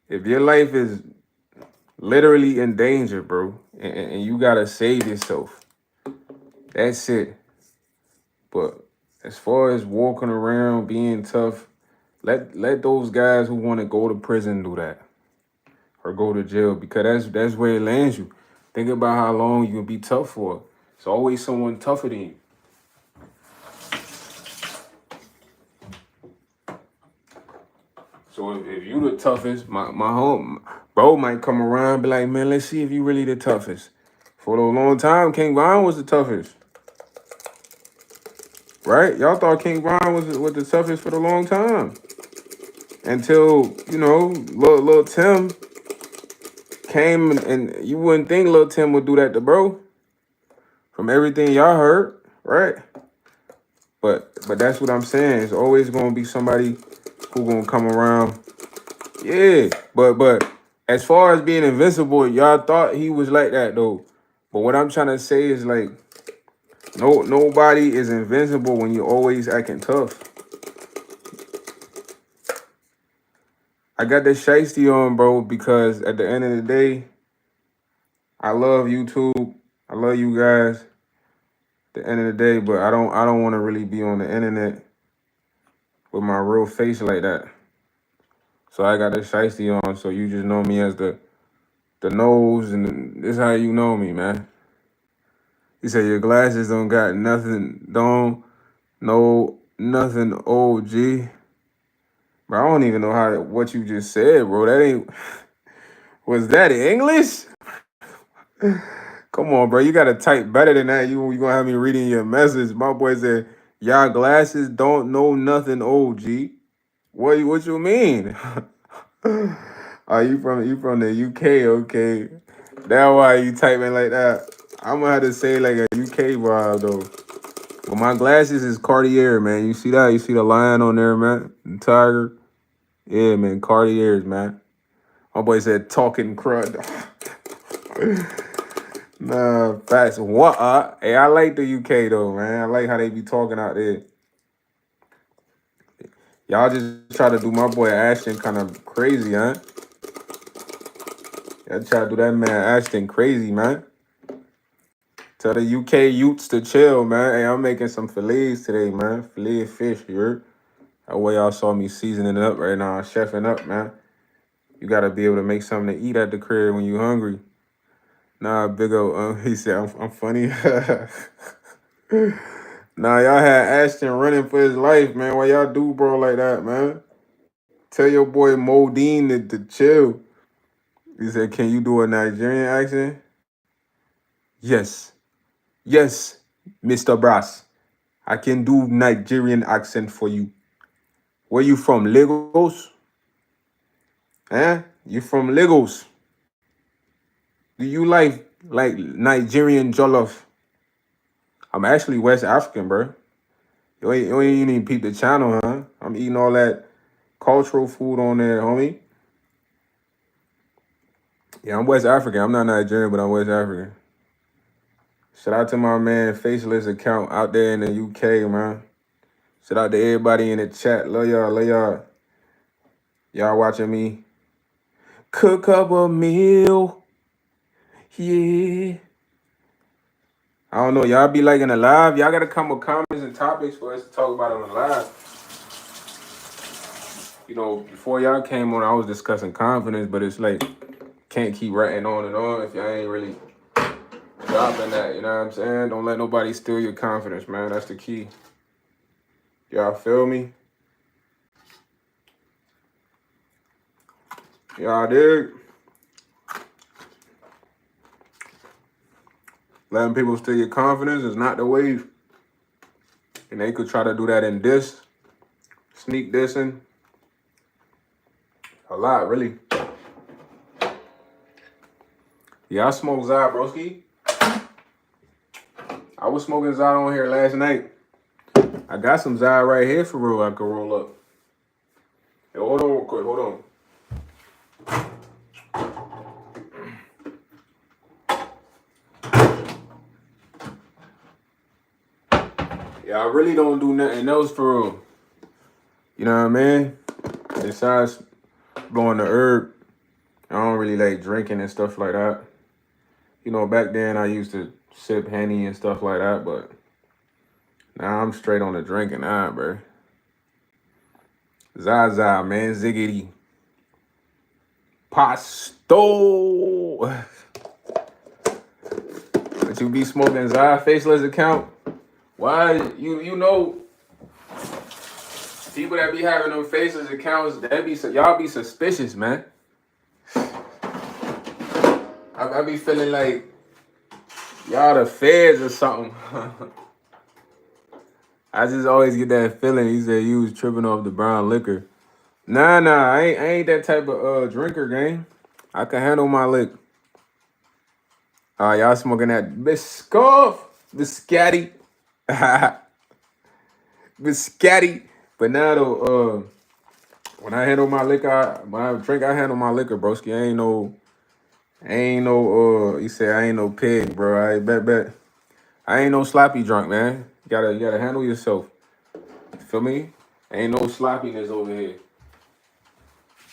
if your life is literally in danger, bro, and you gotta save yourself. That's it. But as far as walking around being tough, let those guys who want to go to prison do that. Or go to jail, because that's where it lands you. Think about how long you can be tough for. It's always someone tougher than you. So if you the toughest, my home bro might come around and be like, man, let's see if you really the toughest. For a long time, King Von was the toughest. Right? Y'all thought King Von was the toughest for the long time. Until, you know, Lil Tim came and you wouldn't think Lil Tim would do that to bro. From everything y'all heard, right? But that's what I'm saying. It's always gonna be somebody who gonna come around. Yeah, but as far as being invincible, y'all thought he was like that though. But what I'm trying to say is like, nobody is invincible when you're always acting tough. I got the shiesty on, bro, because at the end of the day, I love YouTube. I love you guys. At the end of the day, but I don't want to really be on the internet with my real face like that. So I got the shiesty on, so you just know me as the nose, and this is how you know me, man. He said your glasses don't got nothing, don't know nothing OG. Bro, I don't even know what you just said, bro. That ain't, was that English? Come on, bro. You gotta type better than that. You gonna have me reading your message. My boy said, y'all glasses don't know nothing OG. What you mean? Oh, you from the UK, okay. That's why you typing like that. I'm gonna have to say like a UK vibe though. But my glasses is Cartier, man. You see that? You see the lion on there, man? The tiger? Yeah, man, Cartiers, man. My boy said talking crud. Nah, facts. What? Hey, I like the UK though, man. I like how they be talking out there. Y'all just try to do my boy Ashton kind of crazy, huh? Y'all try to do that man Ashton crazy, man. Tell the UK youths to chill, man. Hey, I'm making some fillets today, man. Filet of fish, you heard? That way y'all saw me seasoning it up right now, chefing up, man. You gotta be able to make something to eat at the crib when you hungry. Nah, big ol' he said I'm funny. Nah, y'all had Ashton running for his life, man. Why y'all do bro like that, man? Tell your boy Modine to chill. He said, can you do a Nigerian accent? Yes. Yes, Mr. Brass. I can do Nigerian accent for you. Where you from? Lagos? Eh? You from Lagos? Do you like Nigerian jollof? I'm actually West African, bro. You ain't even peep the channel, huh? I'm eating all that cultural food on there, homie. Yeah, I'm West African. I'm not Nigerian, but I'm West African. Shout out to my man Faceless account out there in the UK, man. Shout out to everybody in the chat. Love y'all, love y'all. Y'all watching me cook up a meal. Yeah. I don't know. Y'all be liking the live. Y'all gotta come with comments and topics for us to talk about on the live. You know, before y'all came on, I was discussing confidence, but it's like can't keep writing on and on if y'all ain't really dropping that. You know what I'm saying? Don't let nobody steal your confidence, man. That's the key. Y'all feel me? Y'all dig? Letting people steal your confidence is not the wave. And they could try to do that in diss, sneak dissing. A lot, really. Yeah, I smoke Zod, broski. I was smoking Zod on here last night. I got some Zod right here for real I could roll up. Hey, hold on real quick, hold on. Yeah, I really don't do nothing else for real. You know what I mean? Besides blowing the herb, I don't really like drinking and stuff like that. You know, back then I used to sip Henny and stuff like that, but now I'm straight on the drinking now, bro. Zaza, man, ziggity. Pasto. But you be smoking Zai Faceless account? Why you know people that be having them Faceless accounts, y'all be suspicious, man. I be feeling like y'all the feds or something. I just always get that feeling. He said you was tripping off the brown liquor. Nah, I ain't that type of drinker, gang. I can handle my lick. Y'all smoking that biscoff, biscotti, biscotti. But now though, when I handle my liquor, when I drink, I handle my liquor, broski. I ain't no. You say I ain't no pig, bro. I bet. I ain't no sloppy drunk, man. You gotta handle yourself. You feel me? Ain't no sloppiness over here.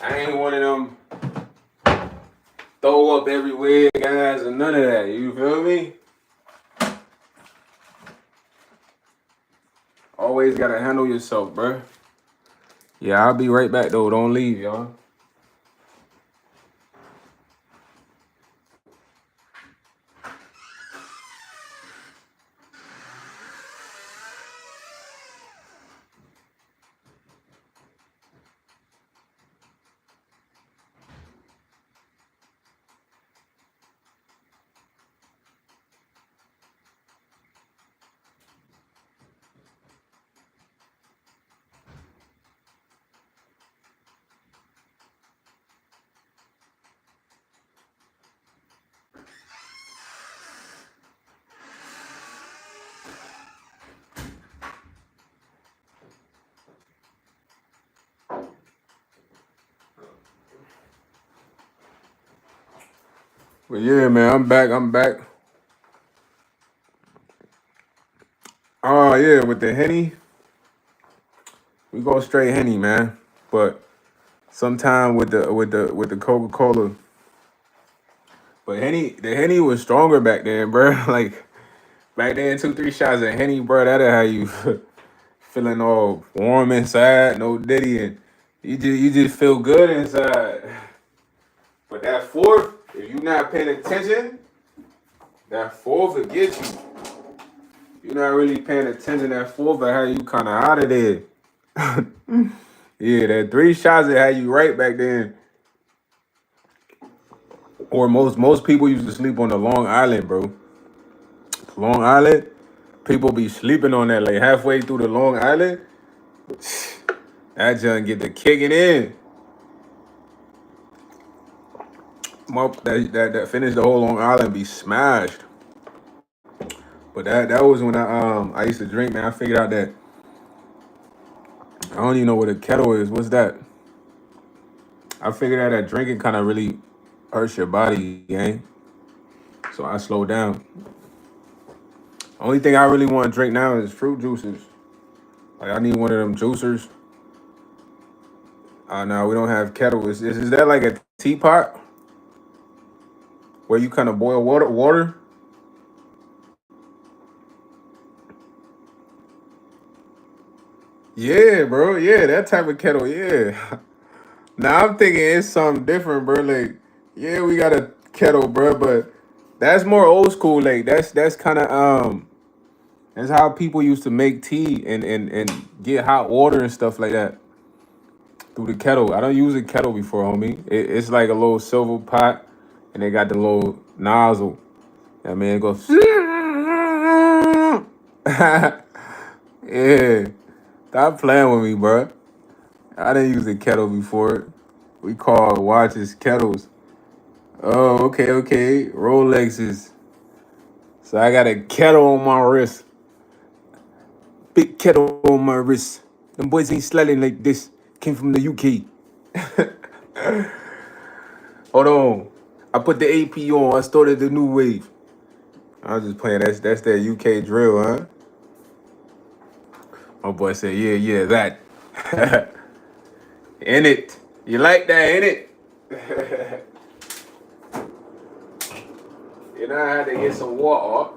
I ain't one of them throw up everywhere guys and none of that. You feel me? Always gotta handle yourself, bro. Yeah, I'll be right back though. Don't leave, y'all. But yeah, man, I'm back. yeah, with the Henny, we go straight Henny, man. But sometime with the Coca-Cola. But the Henny was stronger back then, bro. Like back then, 2, 3 shots of Henny, bro. That'll have you feeling all warm inside, no diddy, and you just feel good inside. But that fourth, if you're not paying attention, that fourth will get you. You're not really paying attention. That fourth will have you kind of out of there. Yeah, that 3 shots that had you right back then. Or most people used to sleep on the Long Island, bro. Long Island, people be sleeping on that like halfway through the Long Island. That junk get the kicking in. That finished the whole Long Island be smashed. But that was when I used to drink, man. I figured out that I don't even know what a kettle is. What's that? I figured out that drinking kind of really hurts your body, gang. So I slowed down. Only thing I really want to drink now is fruit juices. Like I need one of them juicers. No, we don't have kettle. Is that like a teapot where you kind of boil water? Yeah, bro. Yeah, that type of kettle. Yeah. Now I'm thinking it's something different, bro. Like, yeah, we got a kettle, bro, but that's more old school. Like, that's kind of that's how people used to make tea and get hot water and stuff like that through the kettle. I don't use a kettle before, homie. It's like a little silver pot, and they got the little nozzle. That man goes. Yeah, stop playing with me, bro. I didn't use a kettle before. We call watches kettles. Oh, okay. Rolexes. So I got a kettle on my wrist. Big kettle on my wrist. Them boys ain't sliding like this. Came from the UK. Hold on. I put the AP on. I started the new wave. I was just playing. That's that UK drill, huh? My boy said, yeah, that. In it. You like that, in it? You know, I had to get some water.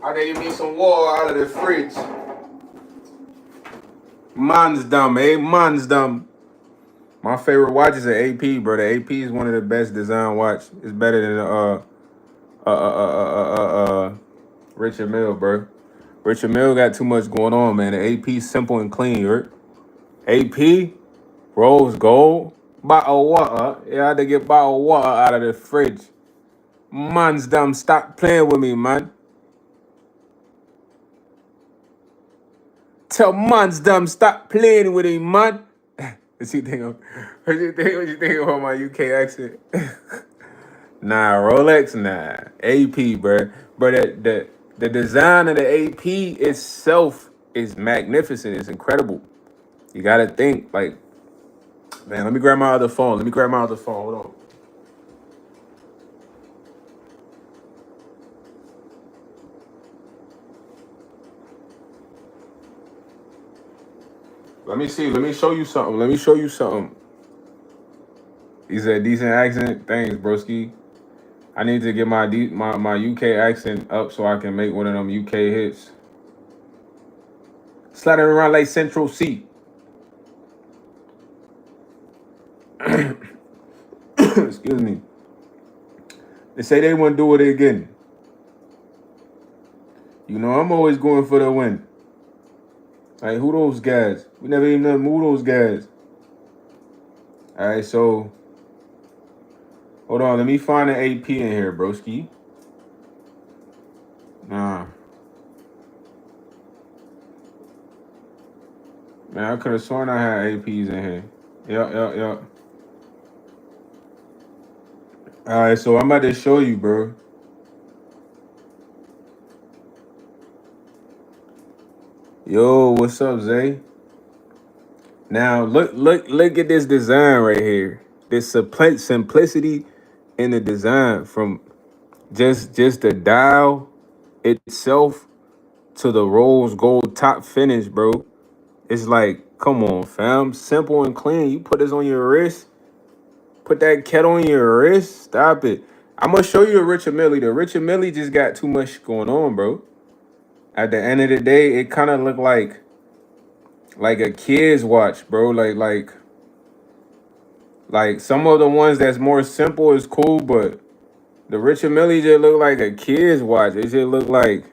I had to get me some water out of the fridge. Man's dumb, eh? Man's dumb. My favorite watch is an AP, bro. The AP is one of the best design watch. It's better than Richard Mille, bro. Richard Mille got too much going on, man. The AP simple and clean, right? AP, rose gold, bottle water. Yeah, I had to get bottle water out of the fridge. Man's dumb. Stop playing with me, man. Tell man's dumb stop playing with him, man. What you think about my UK accent? Nah, Rolex, nah. AP, bro. But the design of the AP itself is magnificent. It's incredible. You gotta think, like, man, let me grab my other phone. Hold on. Let me see. Let me show you something. These are decent accent. Thanks, broski. I need to get my UK accent up so I can make one of them UK hits. Sliding around like Central C. Excuse me. They say they want to do it again. You know, I'm always going for the win. Like, who those guys? We never even know who those guys. All right, so hold on. Let me find an AP in here, broski. Nah. Man, I could have sworn I had APs in here. Yep. All right, so I'm about to show you, bro. Yo, what's up, Zay? Now look at this design right here. This simplicity in the design from just the dial itself to the rose gold top finish, bro. It's like, come on, fam. Simple and clean. You put this on your wrist. Put that kettle on your wrist. Stop it. I'm gonna show you the Richard Millie. The Richard Millie just got too much going on, bro. At the end of the day, it kind of looked like a kid's watch, bro. Like some of the ones that's more simple is cool, but the Richard Millie just look like a kid's watch. It just look like,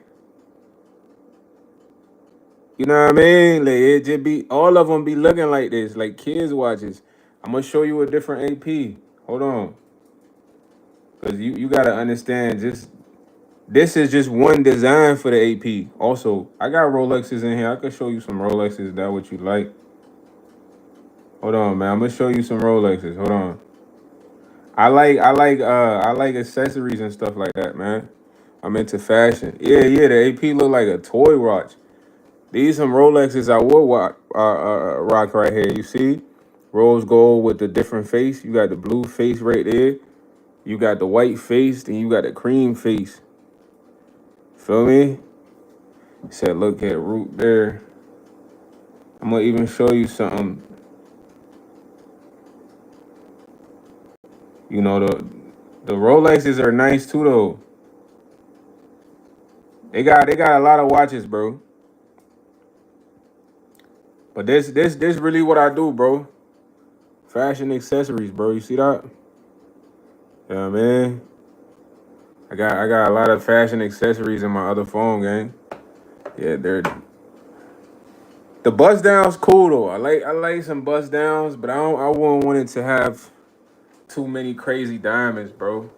you know what I mean? Like it just be all of them be looking like this, like kids watches. I'm gonna show you a different AP. Hold on, cause you gotta understand. Just this is just one design for the AP. Also, I got Rolexes in here. I could show you some Rolexes. Is that what you like? Hold on, man. I'm gonna show you some Rolexes. Hold on. I like accessories and stuff like that, man. I'm into fashion. Yeah. The AP look like a toy watch. These some Rolexes I would rock right here. You see, rose gold with the different face. You got the blue face right there. You got the white face, and you got the cream face. Feel me? Said look at root there. I'm gonna even show you something. You know the Rolexes are nice too though. They got a lot of watches, bro. But this really what I do, bro. Fashion accessories, bro. You see that? Yeah, man. I got a lot of fashion accessories in my other phone, gang. Yeah, the bust downs cool though. I like some bust downs, but I wouldn't want it to have too many crazy diamonds, bro.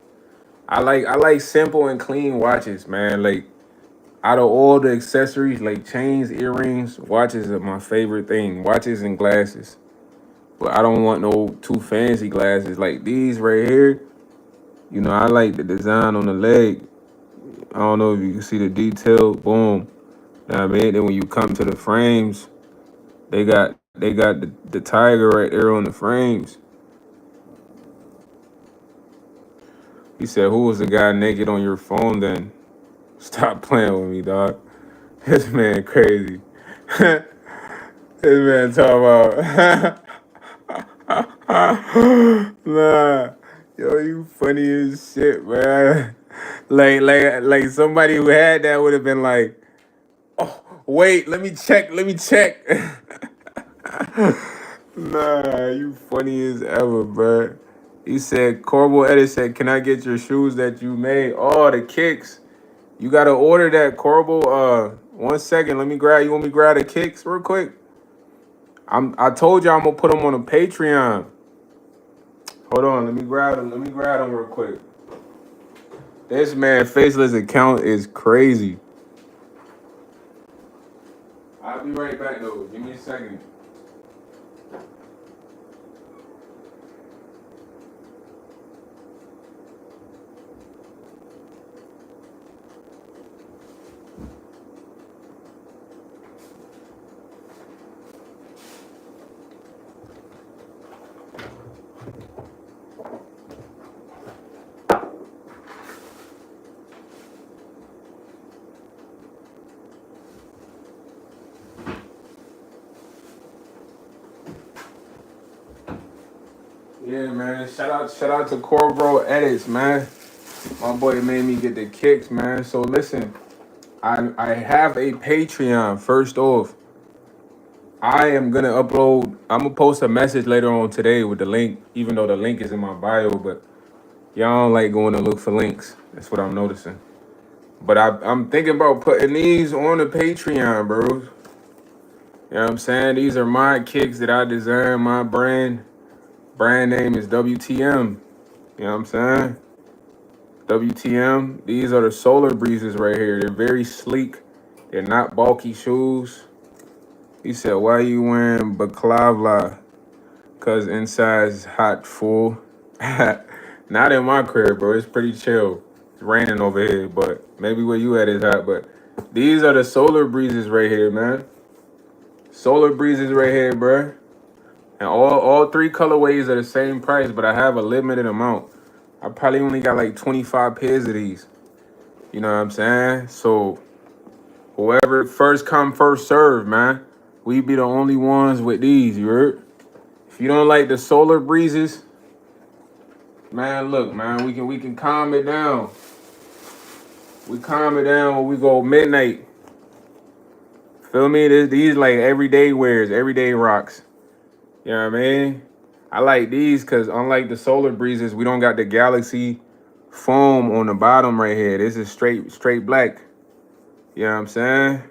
I like simple and clean watches, man. Like out of all the accessories, like chains, earrings, watches are my favorite thing. Watches and glasses. But I don't want no too fancy glasses like these right here. You know, I like the design on the leg. I don't know if you can see the detail. Boom. Know what I mean? Then when you come to the frames, they got the tiger right there on the frames. He said, "Who was the guy naked on your phone then?" Stop playing with me, dog. This man crazy. This man talking about nah. Yo, you funny as shit, man. Like somebody who had that would have been like, oh, wait, let me check. Nah, you funny as ever, bro. He said, Corporal Edit said, can I get your shoes that you made? Oh, the kicks. You gotta order that, Corporal. 1 second, let me grab. You want me to grab the kicks real quick? I told you I'm gonna put them on a Patreon. Hold on, let me grab them. Let me grab them real quick. This man faceless account is crazy. I'll be right back though. Give me a second. Yeah, man. Shout out to Corporal Edits, man. My boy made me get the kicks, man. So listen, I have a Patreon. First off, I am gonna upload. I'm gonna post a message later on today with the link, even though the link is in my bio. But y'all don't like going to look for links. That's what I'm noticing. But I'm thinking about putting these on the Patreon, bro. You know what I'm saying? These are my kicks that I designed. My brand name is WTM. You know what I'm saying? WTM. These are the Solar Breezes right here. They're very sleek. They're not bulky shoes. He said, why you wearing baklava? Cause inside's hot, full. Not in my crib, bro. It's pretty chill. It's raining over here, but maybe where you at is hot. But these are the Solar Breezes right here, man. Solar Breezes right here, bro. And all three colorways are the same price, but I have a limited amount. I probably only got like 25 pairs of these. You know what I'm saying? So Whoever first come, first serve, man. We be the only ones with these, you heard? If you don't like the solar breezes, man, look, man, we can calm it down. We calm it down when we go midnight. Feel me? These like everyday wears, everyday rocks. You know what I mean? I like these because unlike the solar breezes, we don't got the galaxy foam on the bottom right here. This is straight black. You know what I'm saying?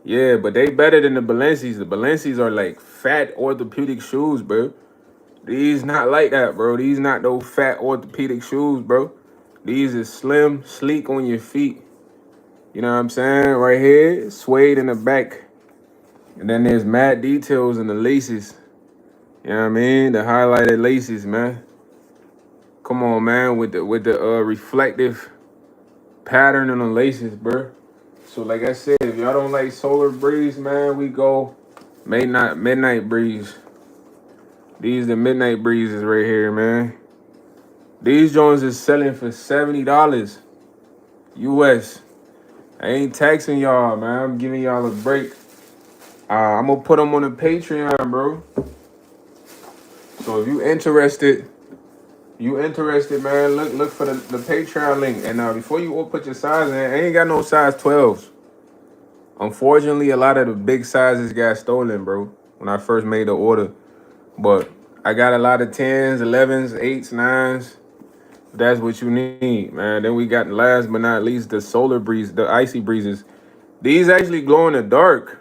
Yeah, but they better than the Balenci's. The Balenci's are like fat orthopedic shoes, bro. These not like that, bro. These not those fat orthopedic shoes, bro. These is slim, sleek on your feet. You know what I'm saying? Right here, suede in the back. And then there's mad details in the laces. You know what I mean? The highlighted laces, man. Come on, man, with the reflective pattern on the laces, bro. So like I said, if y'all don't like solar breeze, man, we go midnight breeze. These the midnight breezes right here, man. These joints is selling for $70 US. I ain't taxing y'all, man. I'm giving y'all a break. I'm gonna put them on the Patreon, bro. So if you interested, man, look for the Patreon link. And before you all put your size in, I ain't got no size 12s. Unfortunately, a lot of the big sizes got stolen, bro, when I first made the order. But I got a lot of 10s, 11s, 8s, 9s. That's what you need, man. Then we got last but not least the solar breeze, the icy breezes. These actually glow in the dark.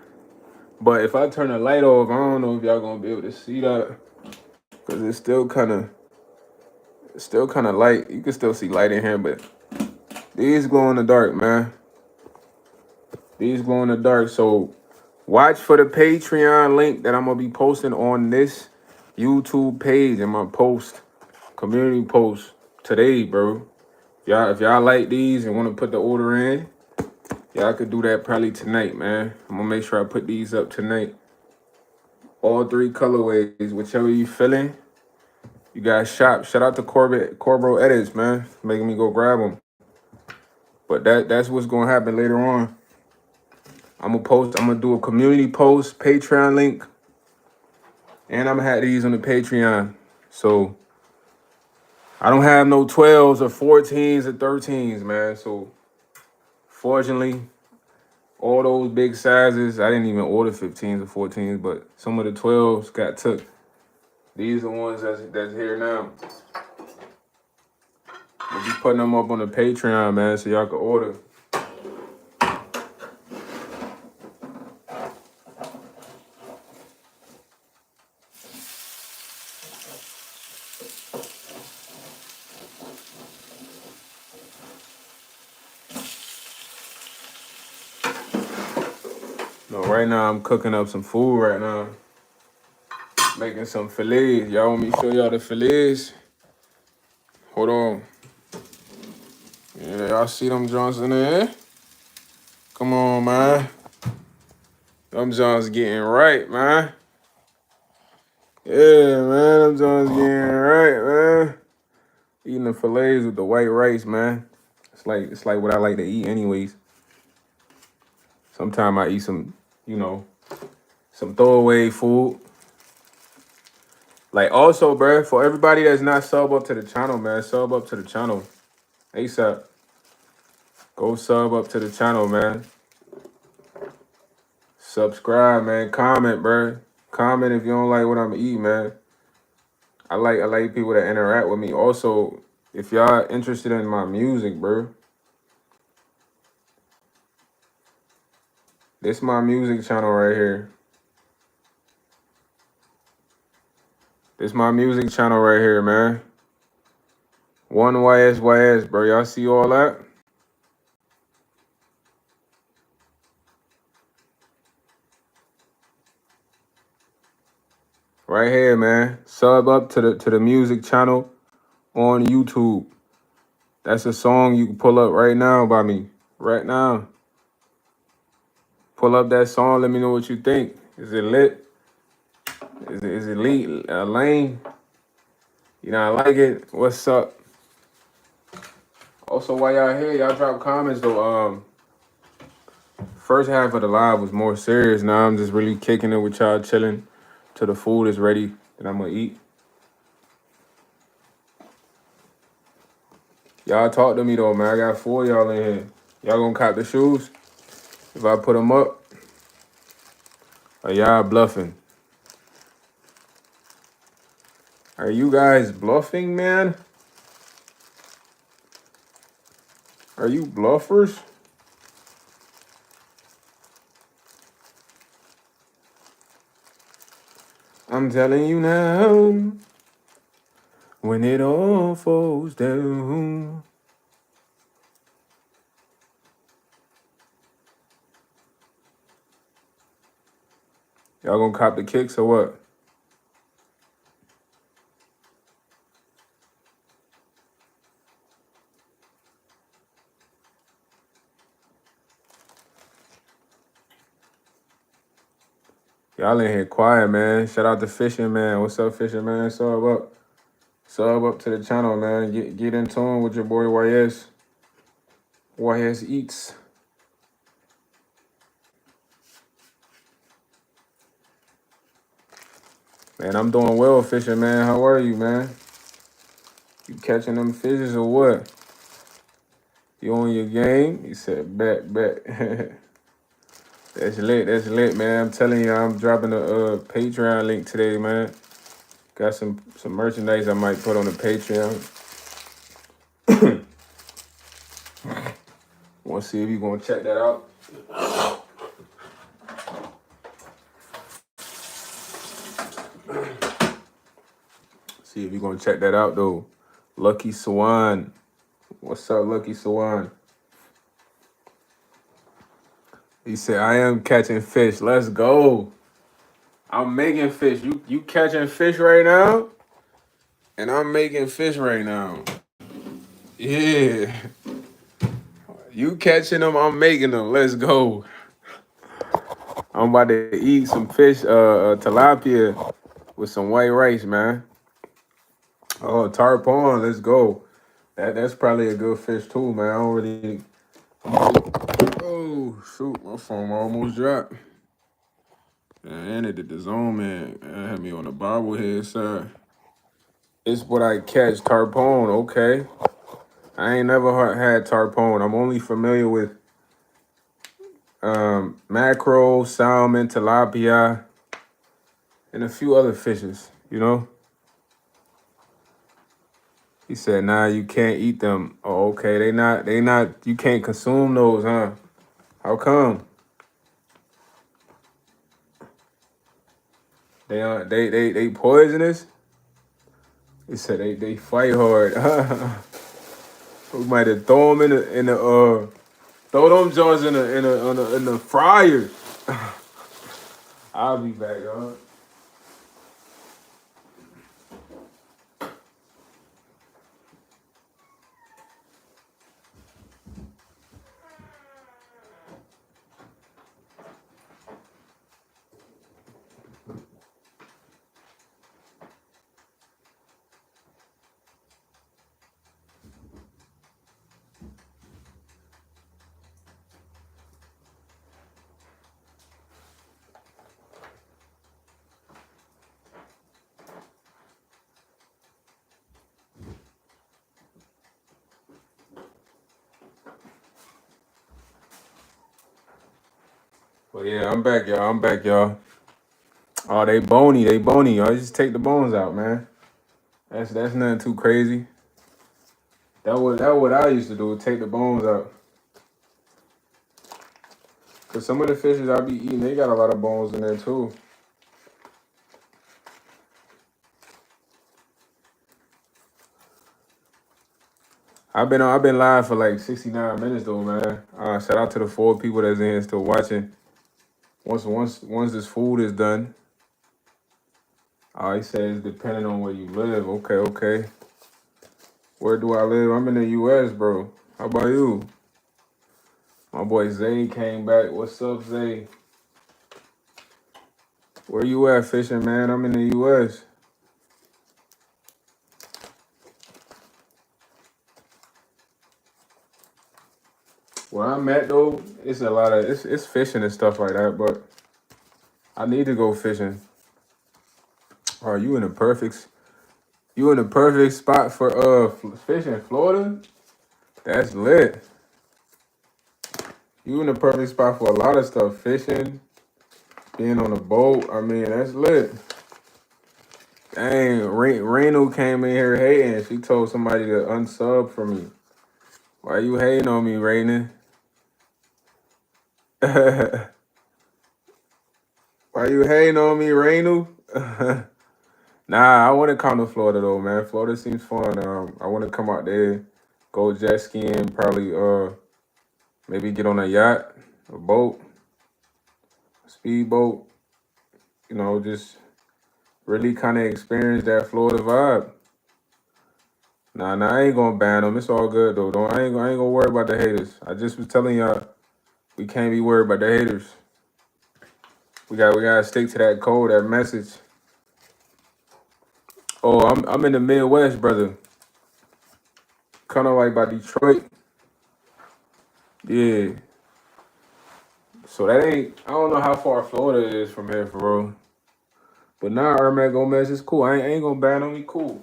But if I turn the light off, I don't know if y'all gonna be able to see that. Cause it's still kind of light. You can still see light in here, but these glow in the dark, man. These glow in the dark. So watch for the Patreon link that I'm gonna be posting on this YouTube page in my community post today, bro. If y'all like these and want to put the order in, y'all could do that probably tonight, man. I'm gonna make sure I put these up tonight. All three colorways, whichever you feeling. You guys shop. Shout out to Corbro Edits, man, making me go grab them. But that's what's gonna happen later on. I'm gonna do a community post, Patreon link, and I'm gonna have these on the Patreon. So I don't have no 12s or 14s or 13s, man. So fortunately, all those big sizes, I didn't even order 15s or 14s, but some of the 12s got took. These are the ones that's here now. We'll be putting them up on the Patreon, man, so y'all can order. No, right now I'm cooking up some food right now. Making some fillets. Y'all want me to show y'all the fillets? Hold on. Yeah, y'all see them Jones in there? Come on, man. Them Jones getting right, man. Yeah, man. Them Jones getting right, man. Eating the fillets with the white rice, man. It's like what I like to eat anyways. Sometimes I eat some, some throwaway food. Like also, bro, for everybody that's not sub up to the channel, man, sub up to the channel. ASAP. Go sub up to the channel, man. Subscribe, man. Comment, bro. Comment if you don't like what I'm eating, man. I like people that interact with me. Also, if y'all interested in my music, bro. This my music channel right here. This my music channel right here, man. One YsYs, bro. Y'all see all that? Right here, man. Sub up to the music channel on YouTube. That's a song you can pull up right now by me. Right now. Pull up that song. Let me know what you think. Is it lit? Is it lit? Lame? You know, I like it. What's up? Also, while y'all here, y'all drop comments though. first half of the live was more serious. Now I'm just really kicking it with y'all, chilling till the food is ready that I'm gonna eat. Y'all talk to me though, man. I got 4 of y'all in here. Y'all gonna cop the shoes if I put them up? Or y'all bluffing? Are you guys bluffing, man? Are you bluffers? I'm telling you now, when it all falls down. Y'all gonna cop the kicks or what? Y'all in here quiet, man. Shout out to Fishing, man. What's up, Fishing, man? Sub up. Sub up to the channel, man. Get in tune with your boy YsEats. Man, I'm doing well, Fishing, man. How are you, man? You catching them fishes or what? You on your game? He said, bet. That's lit, man. I'm telling you, I'm dropping a Patreon link today, man. Got some merchandise I might put on the Patreon. Want to see if you gonna check that out? See if you gonna check that out though. Lucky Swan. What's up, Lucky Swan? He said, I am catching fish. Let's go. I'm making fish. You catching fish right now? And I'm making fish right now. Yeah. You catching them, I'm making them. Let's go. I'm about to eat some fish, tilapia with some white rice, man. Oh, tarpon, let's go. That's probably a good fish too, man. I don't really. Oh shoot, my phone almost dropped. And it did the zone, man. That had me on the bobblehead side. It's what I catch, tarpon. Okay, I ain't never had tarpon. I'm only familiar with mackerel, salmon, tilapia, and a few other fishes. You know. He said, "Nah, you can't eat them." Oh, okay. They not. You can't consume those, huh? How come? They poisonous. He said they fight hard. We might have throw them in the throw them joints in the fryer. I'll be back, y'all. But yeah, I'm back, y'all. Oh, they bony, y'all. Just take the bones out, man. That's nothing too crazy. That what I used to do. Take the bones out. Cause some of the fishes I be eating, they got a lot of bones in there too. I've been live for like 69 minutes though, man. Shout out to the 4 people that's in here still watching. Once this food is done. He says depending on where you live. Okay. Where do I live? I'm in the US, bro. How about you? My boy Zay came back. What's up, Zay? Where you at, Fishing, man? I'm in the US. Where I'm at though, it's a lot of it's fishing and stuff like that. But I need to go fishing. Are you in the perfect spot for fishing? Florida? That's lit. You in the perfect spot for a lot of stuff. Fishing, being on a boat. I mean, that's lit. Dang, Reno came in here hating. She told somebody to unsub for me. Why you hating on me, Rainen? Why you hating on me, Reno? Nah, I want to come to Florida though, man. Florida seems fun. I want to come out there, go jet skiing, probably maybe get on a yacht, a boat, a speedboat. You know, just really kind of experience that Florida vibe. Nah, I ain't gonna ban them. It's all good though. Don't I ain't gonna worry about the haters. I just was telling y'all we can't be worried about the haters. We gotta stick to that code, that message. Oh, I'm in the Midwest, brother. Kind of like by Detroit. Yeah. So that ain't. I don't know how far Florida is from here, for real. But nah, Ermac Gomez is cool. I ain't gonna ban him. He cool.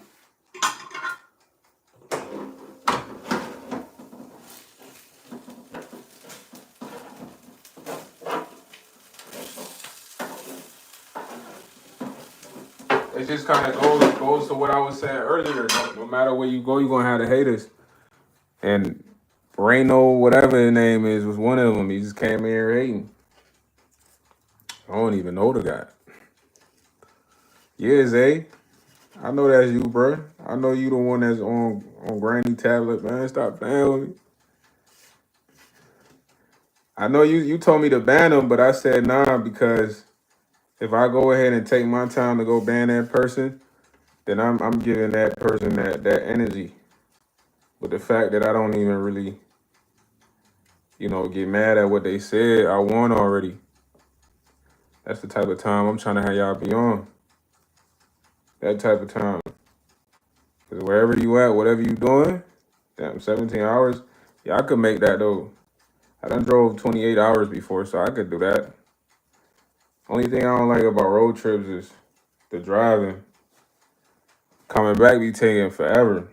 It just kind of goes to what I was saying earlier. No matter where you go, you're gonna have the haters. And Reno, whatever his name is, was one of them. He just came in here hating. I don't even know the guy. Yeah, Zay. I know that's you, bro. I know you the one that's on Granny tablet, man. Stop playing with me. I know you told me to ban him, but I said nah because if I go ahead and take my time to go ban that person, then I'm giving that person that energy. But the fact that I don't even really, get mad at what they said, I won already. That's the type of time I'm trying to have y'all be on. That type of time. Because wherever you at, whatever you doing, damn, 17 hours, yeah, I could make that though. I done drove 28 hours before, so I could do that. Only thing I don't like about road trips is the driving. Coming back be taking forever.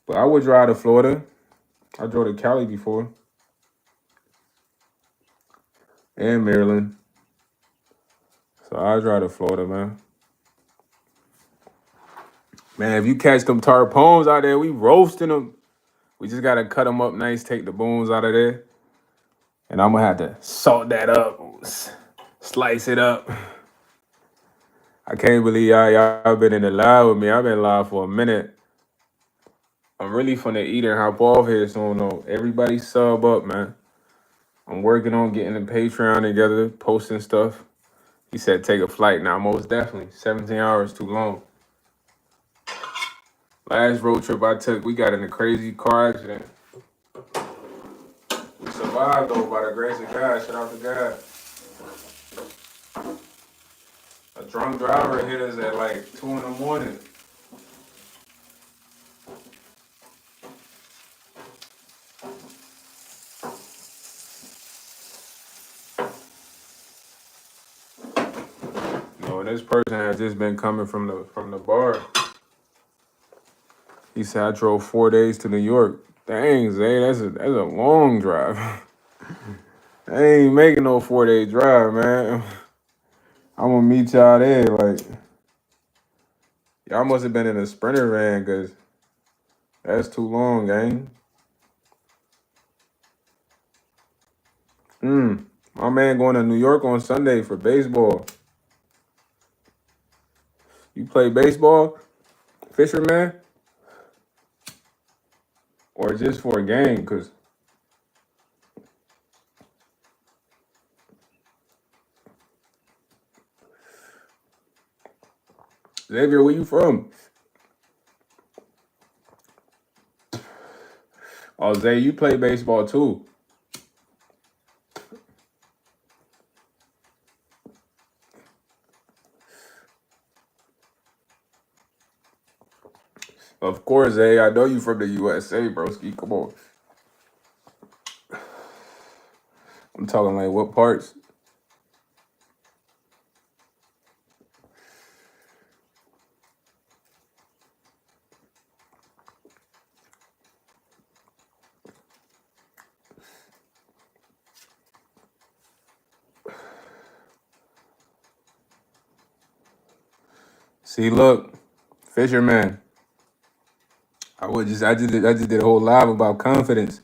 But I would drive to Florida. I drove to Cali before. And Maryland. So I drive to Florida, man. Man, if you catch them tarpones out there, we roasting them. We just gotta cut them up nice, take the bones out of there. And I'm gonna have to salt that up, slice it up. I can't believe y'all been in the live with me. I've been live for a minute. I'm really finna eat and hop off here soon though. Everybody sub up, man. I'm working on getting the Patreon together, posting stuff. He said take a flight now, most definitely. 17 hours too long. Last road trip I took, we got in a crazy car accident. We survived though by the grace of God. Shout out to God. A drunk driver hit us at like 2 in the morning. And this person had just been coming from the bar. He said I drove 4 days to New York. Dang, Zay, that's a long drive. I ain't making no 4-day drive, man. I'm gonna meet y'all there. Like, y'all must have been in a Sprinter van, cause that's too long, gang. My man going to New York on Sunday for baseball. You play baseball, fisherman, or just for a game? Cause Xavier, where you from? Oh, Zay, you play baseball too. Of course, hey, I know you from the USA, broski. Come on. I'm talking like what parts? See, look, fisherman. I just did a whole live about confidence.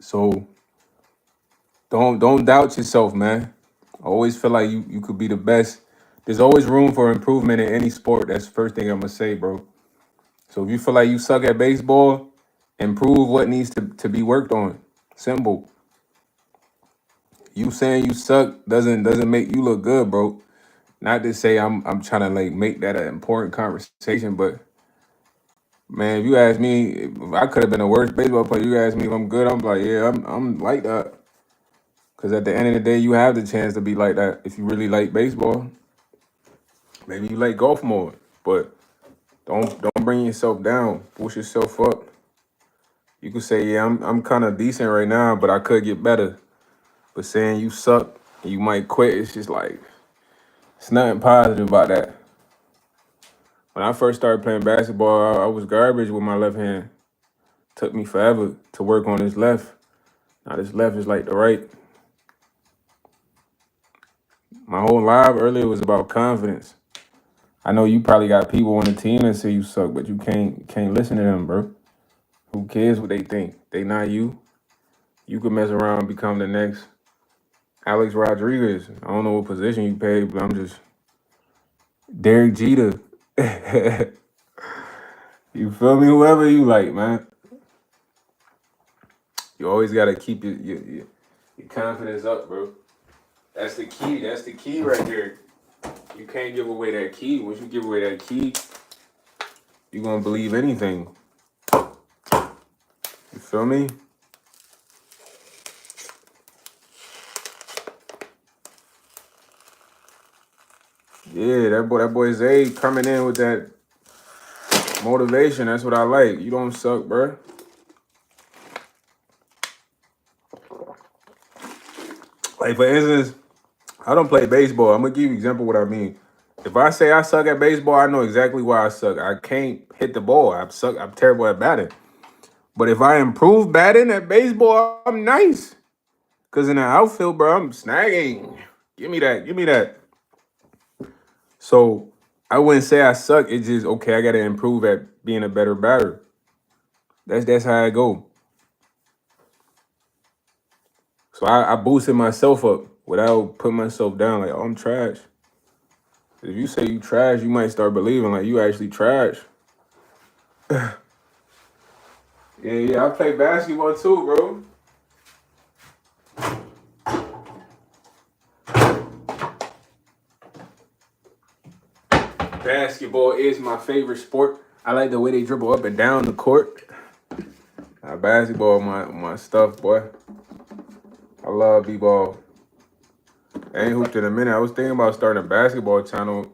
So don't doubt yourself, man. I always feel like you could be the best. There's always room for improvement in any sport. That's the first thing I'm gonna say, bro. So if you feel like you suck at baseball, improve what needs to be worked on. Simple. You saying you suck doesn't make you look good, bro. Not to say I'm trying to like make that an important conversation, but man, if you ask me, if I could have been the worst baseball player. You ask me if I'm good, I'm like, yeah, I'm like that. Cause at the end of the day, you have the chance to be like that if you really like baseball. Maybe you like golf more, but don't bring yourself down. Push yourself up. You could say, yeah, I'm kind of decent right now, but I could get better. But saying you suck and you might quit, it's just like it's nothing positive about that. When I first started playing basketball, I was garbage with my left hand. Took me forever to work on this left. Now this left is like the right. My whole life earlier was about confidence. I know you probably got people on the team that say you suck, but you can't listen to them, bro. Who cares what they think? They not you. You could mess around and become the next Alex Rodriguez. I don't know what position you paid, but I'm just Derek Jeter. You feel me? Whoever you like, man. You always gotta keep your confidence up, bro. That's the key. That's the key right there. You can't give away that key. Once you give away that key, you're gonna believe anything. You feel me? Yeah, that boy Zay coming in with that motivation. That's what I like. You don't suck, bro. Like for instance, I don't play baseball. I'm gonna give you an example of what I mean. If I say I suck at baseball, I know exactly why I suck. I can't hit the ball. I suck. I'm terrible at batting. But if I improve batting at baseball, I'm nice. Cause in the outfield, bro, I'm snagging. Give me that. Give me that. So I wouldn't say I suck. It's just okay. I gotta improve at being a better batter. That's how I go. So I boosted myself up without putting myself down. Like, oh, I'm trash. If you say you trash, you might start believing like you actually trash. Yeah, I play basketball too, bro. Basketball is my favorite sport. I like the way they dribble up and down the court. Basketball, my stuff, boy. I love b-ball. I ain't hooped in a minute. I was thinking about starting a basketball channel,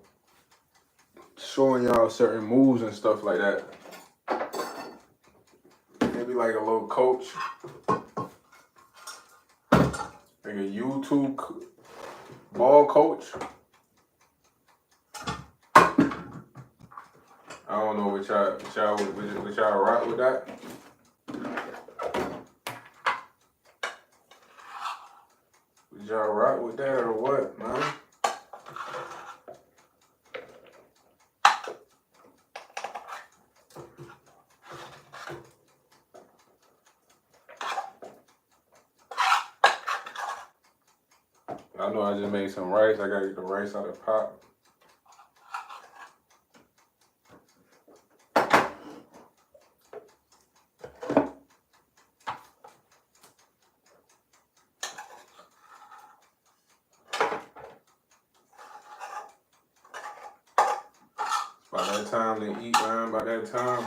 showing y'all certain moves and stuff like that. Maybe like a little coach, like a YouTube ball coach. I don't know what y'all rock with that. Would y'all rock with that or what, man? I know I just made some rice. I gotta get the rice out of the pot. By that time to eat, man. By that time.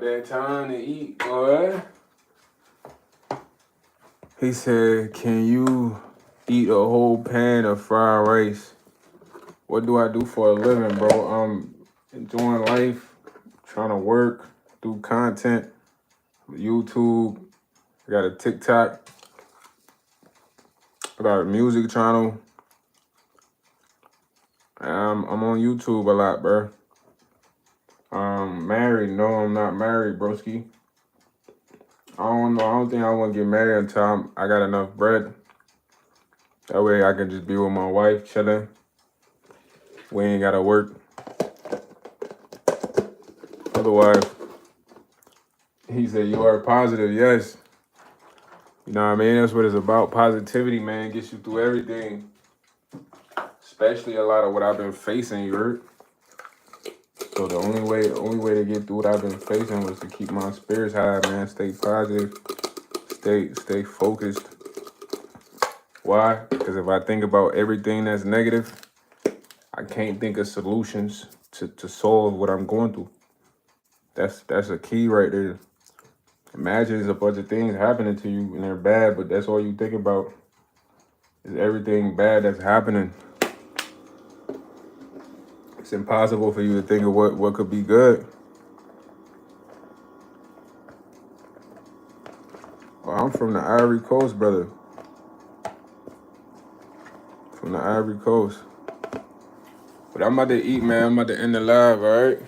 that time to eat, boy. He said, can you eat a whole pan of fried rice? What do I do for a living, bro? I'm enjoying life, trying to work, do content, YouTube. I got a TikTok. I got a music channel. I'm on YouTube a lot, bro. Married? No, I'm not married, broski. I don't know. I don't think I want to get married until I got enough bread. That way I can just be with my wife, chilling. We ain't gotta work. Otherwise, he said, you are positive. Yes. You know what I mean? That's what it's about. Positivity, man, gets you through everything. Especially a lot of what I've been facing, you heard? So the only way to get through what I've been facing was to keep my spirits high, man. Stay positive. Stay focused. Why? Because if I think about everything that's negative, I can't think of solutions to solve what I'm going through. That's a key right there. Imagine there's a bunch of things happening to you and they're bad, but that's all you think about is everything bad that's happening. It's impossible for you to think of what could be good. Oh, I'm from the Ivory Coast, brother. From the Ivory Coast. But I'm about to eat, man. I'm about to end the live, all right?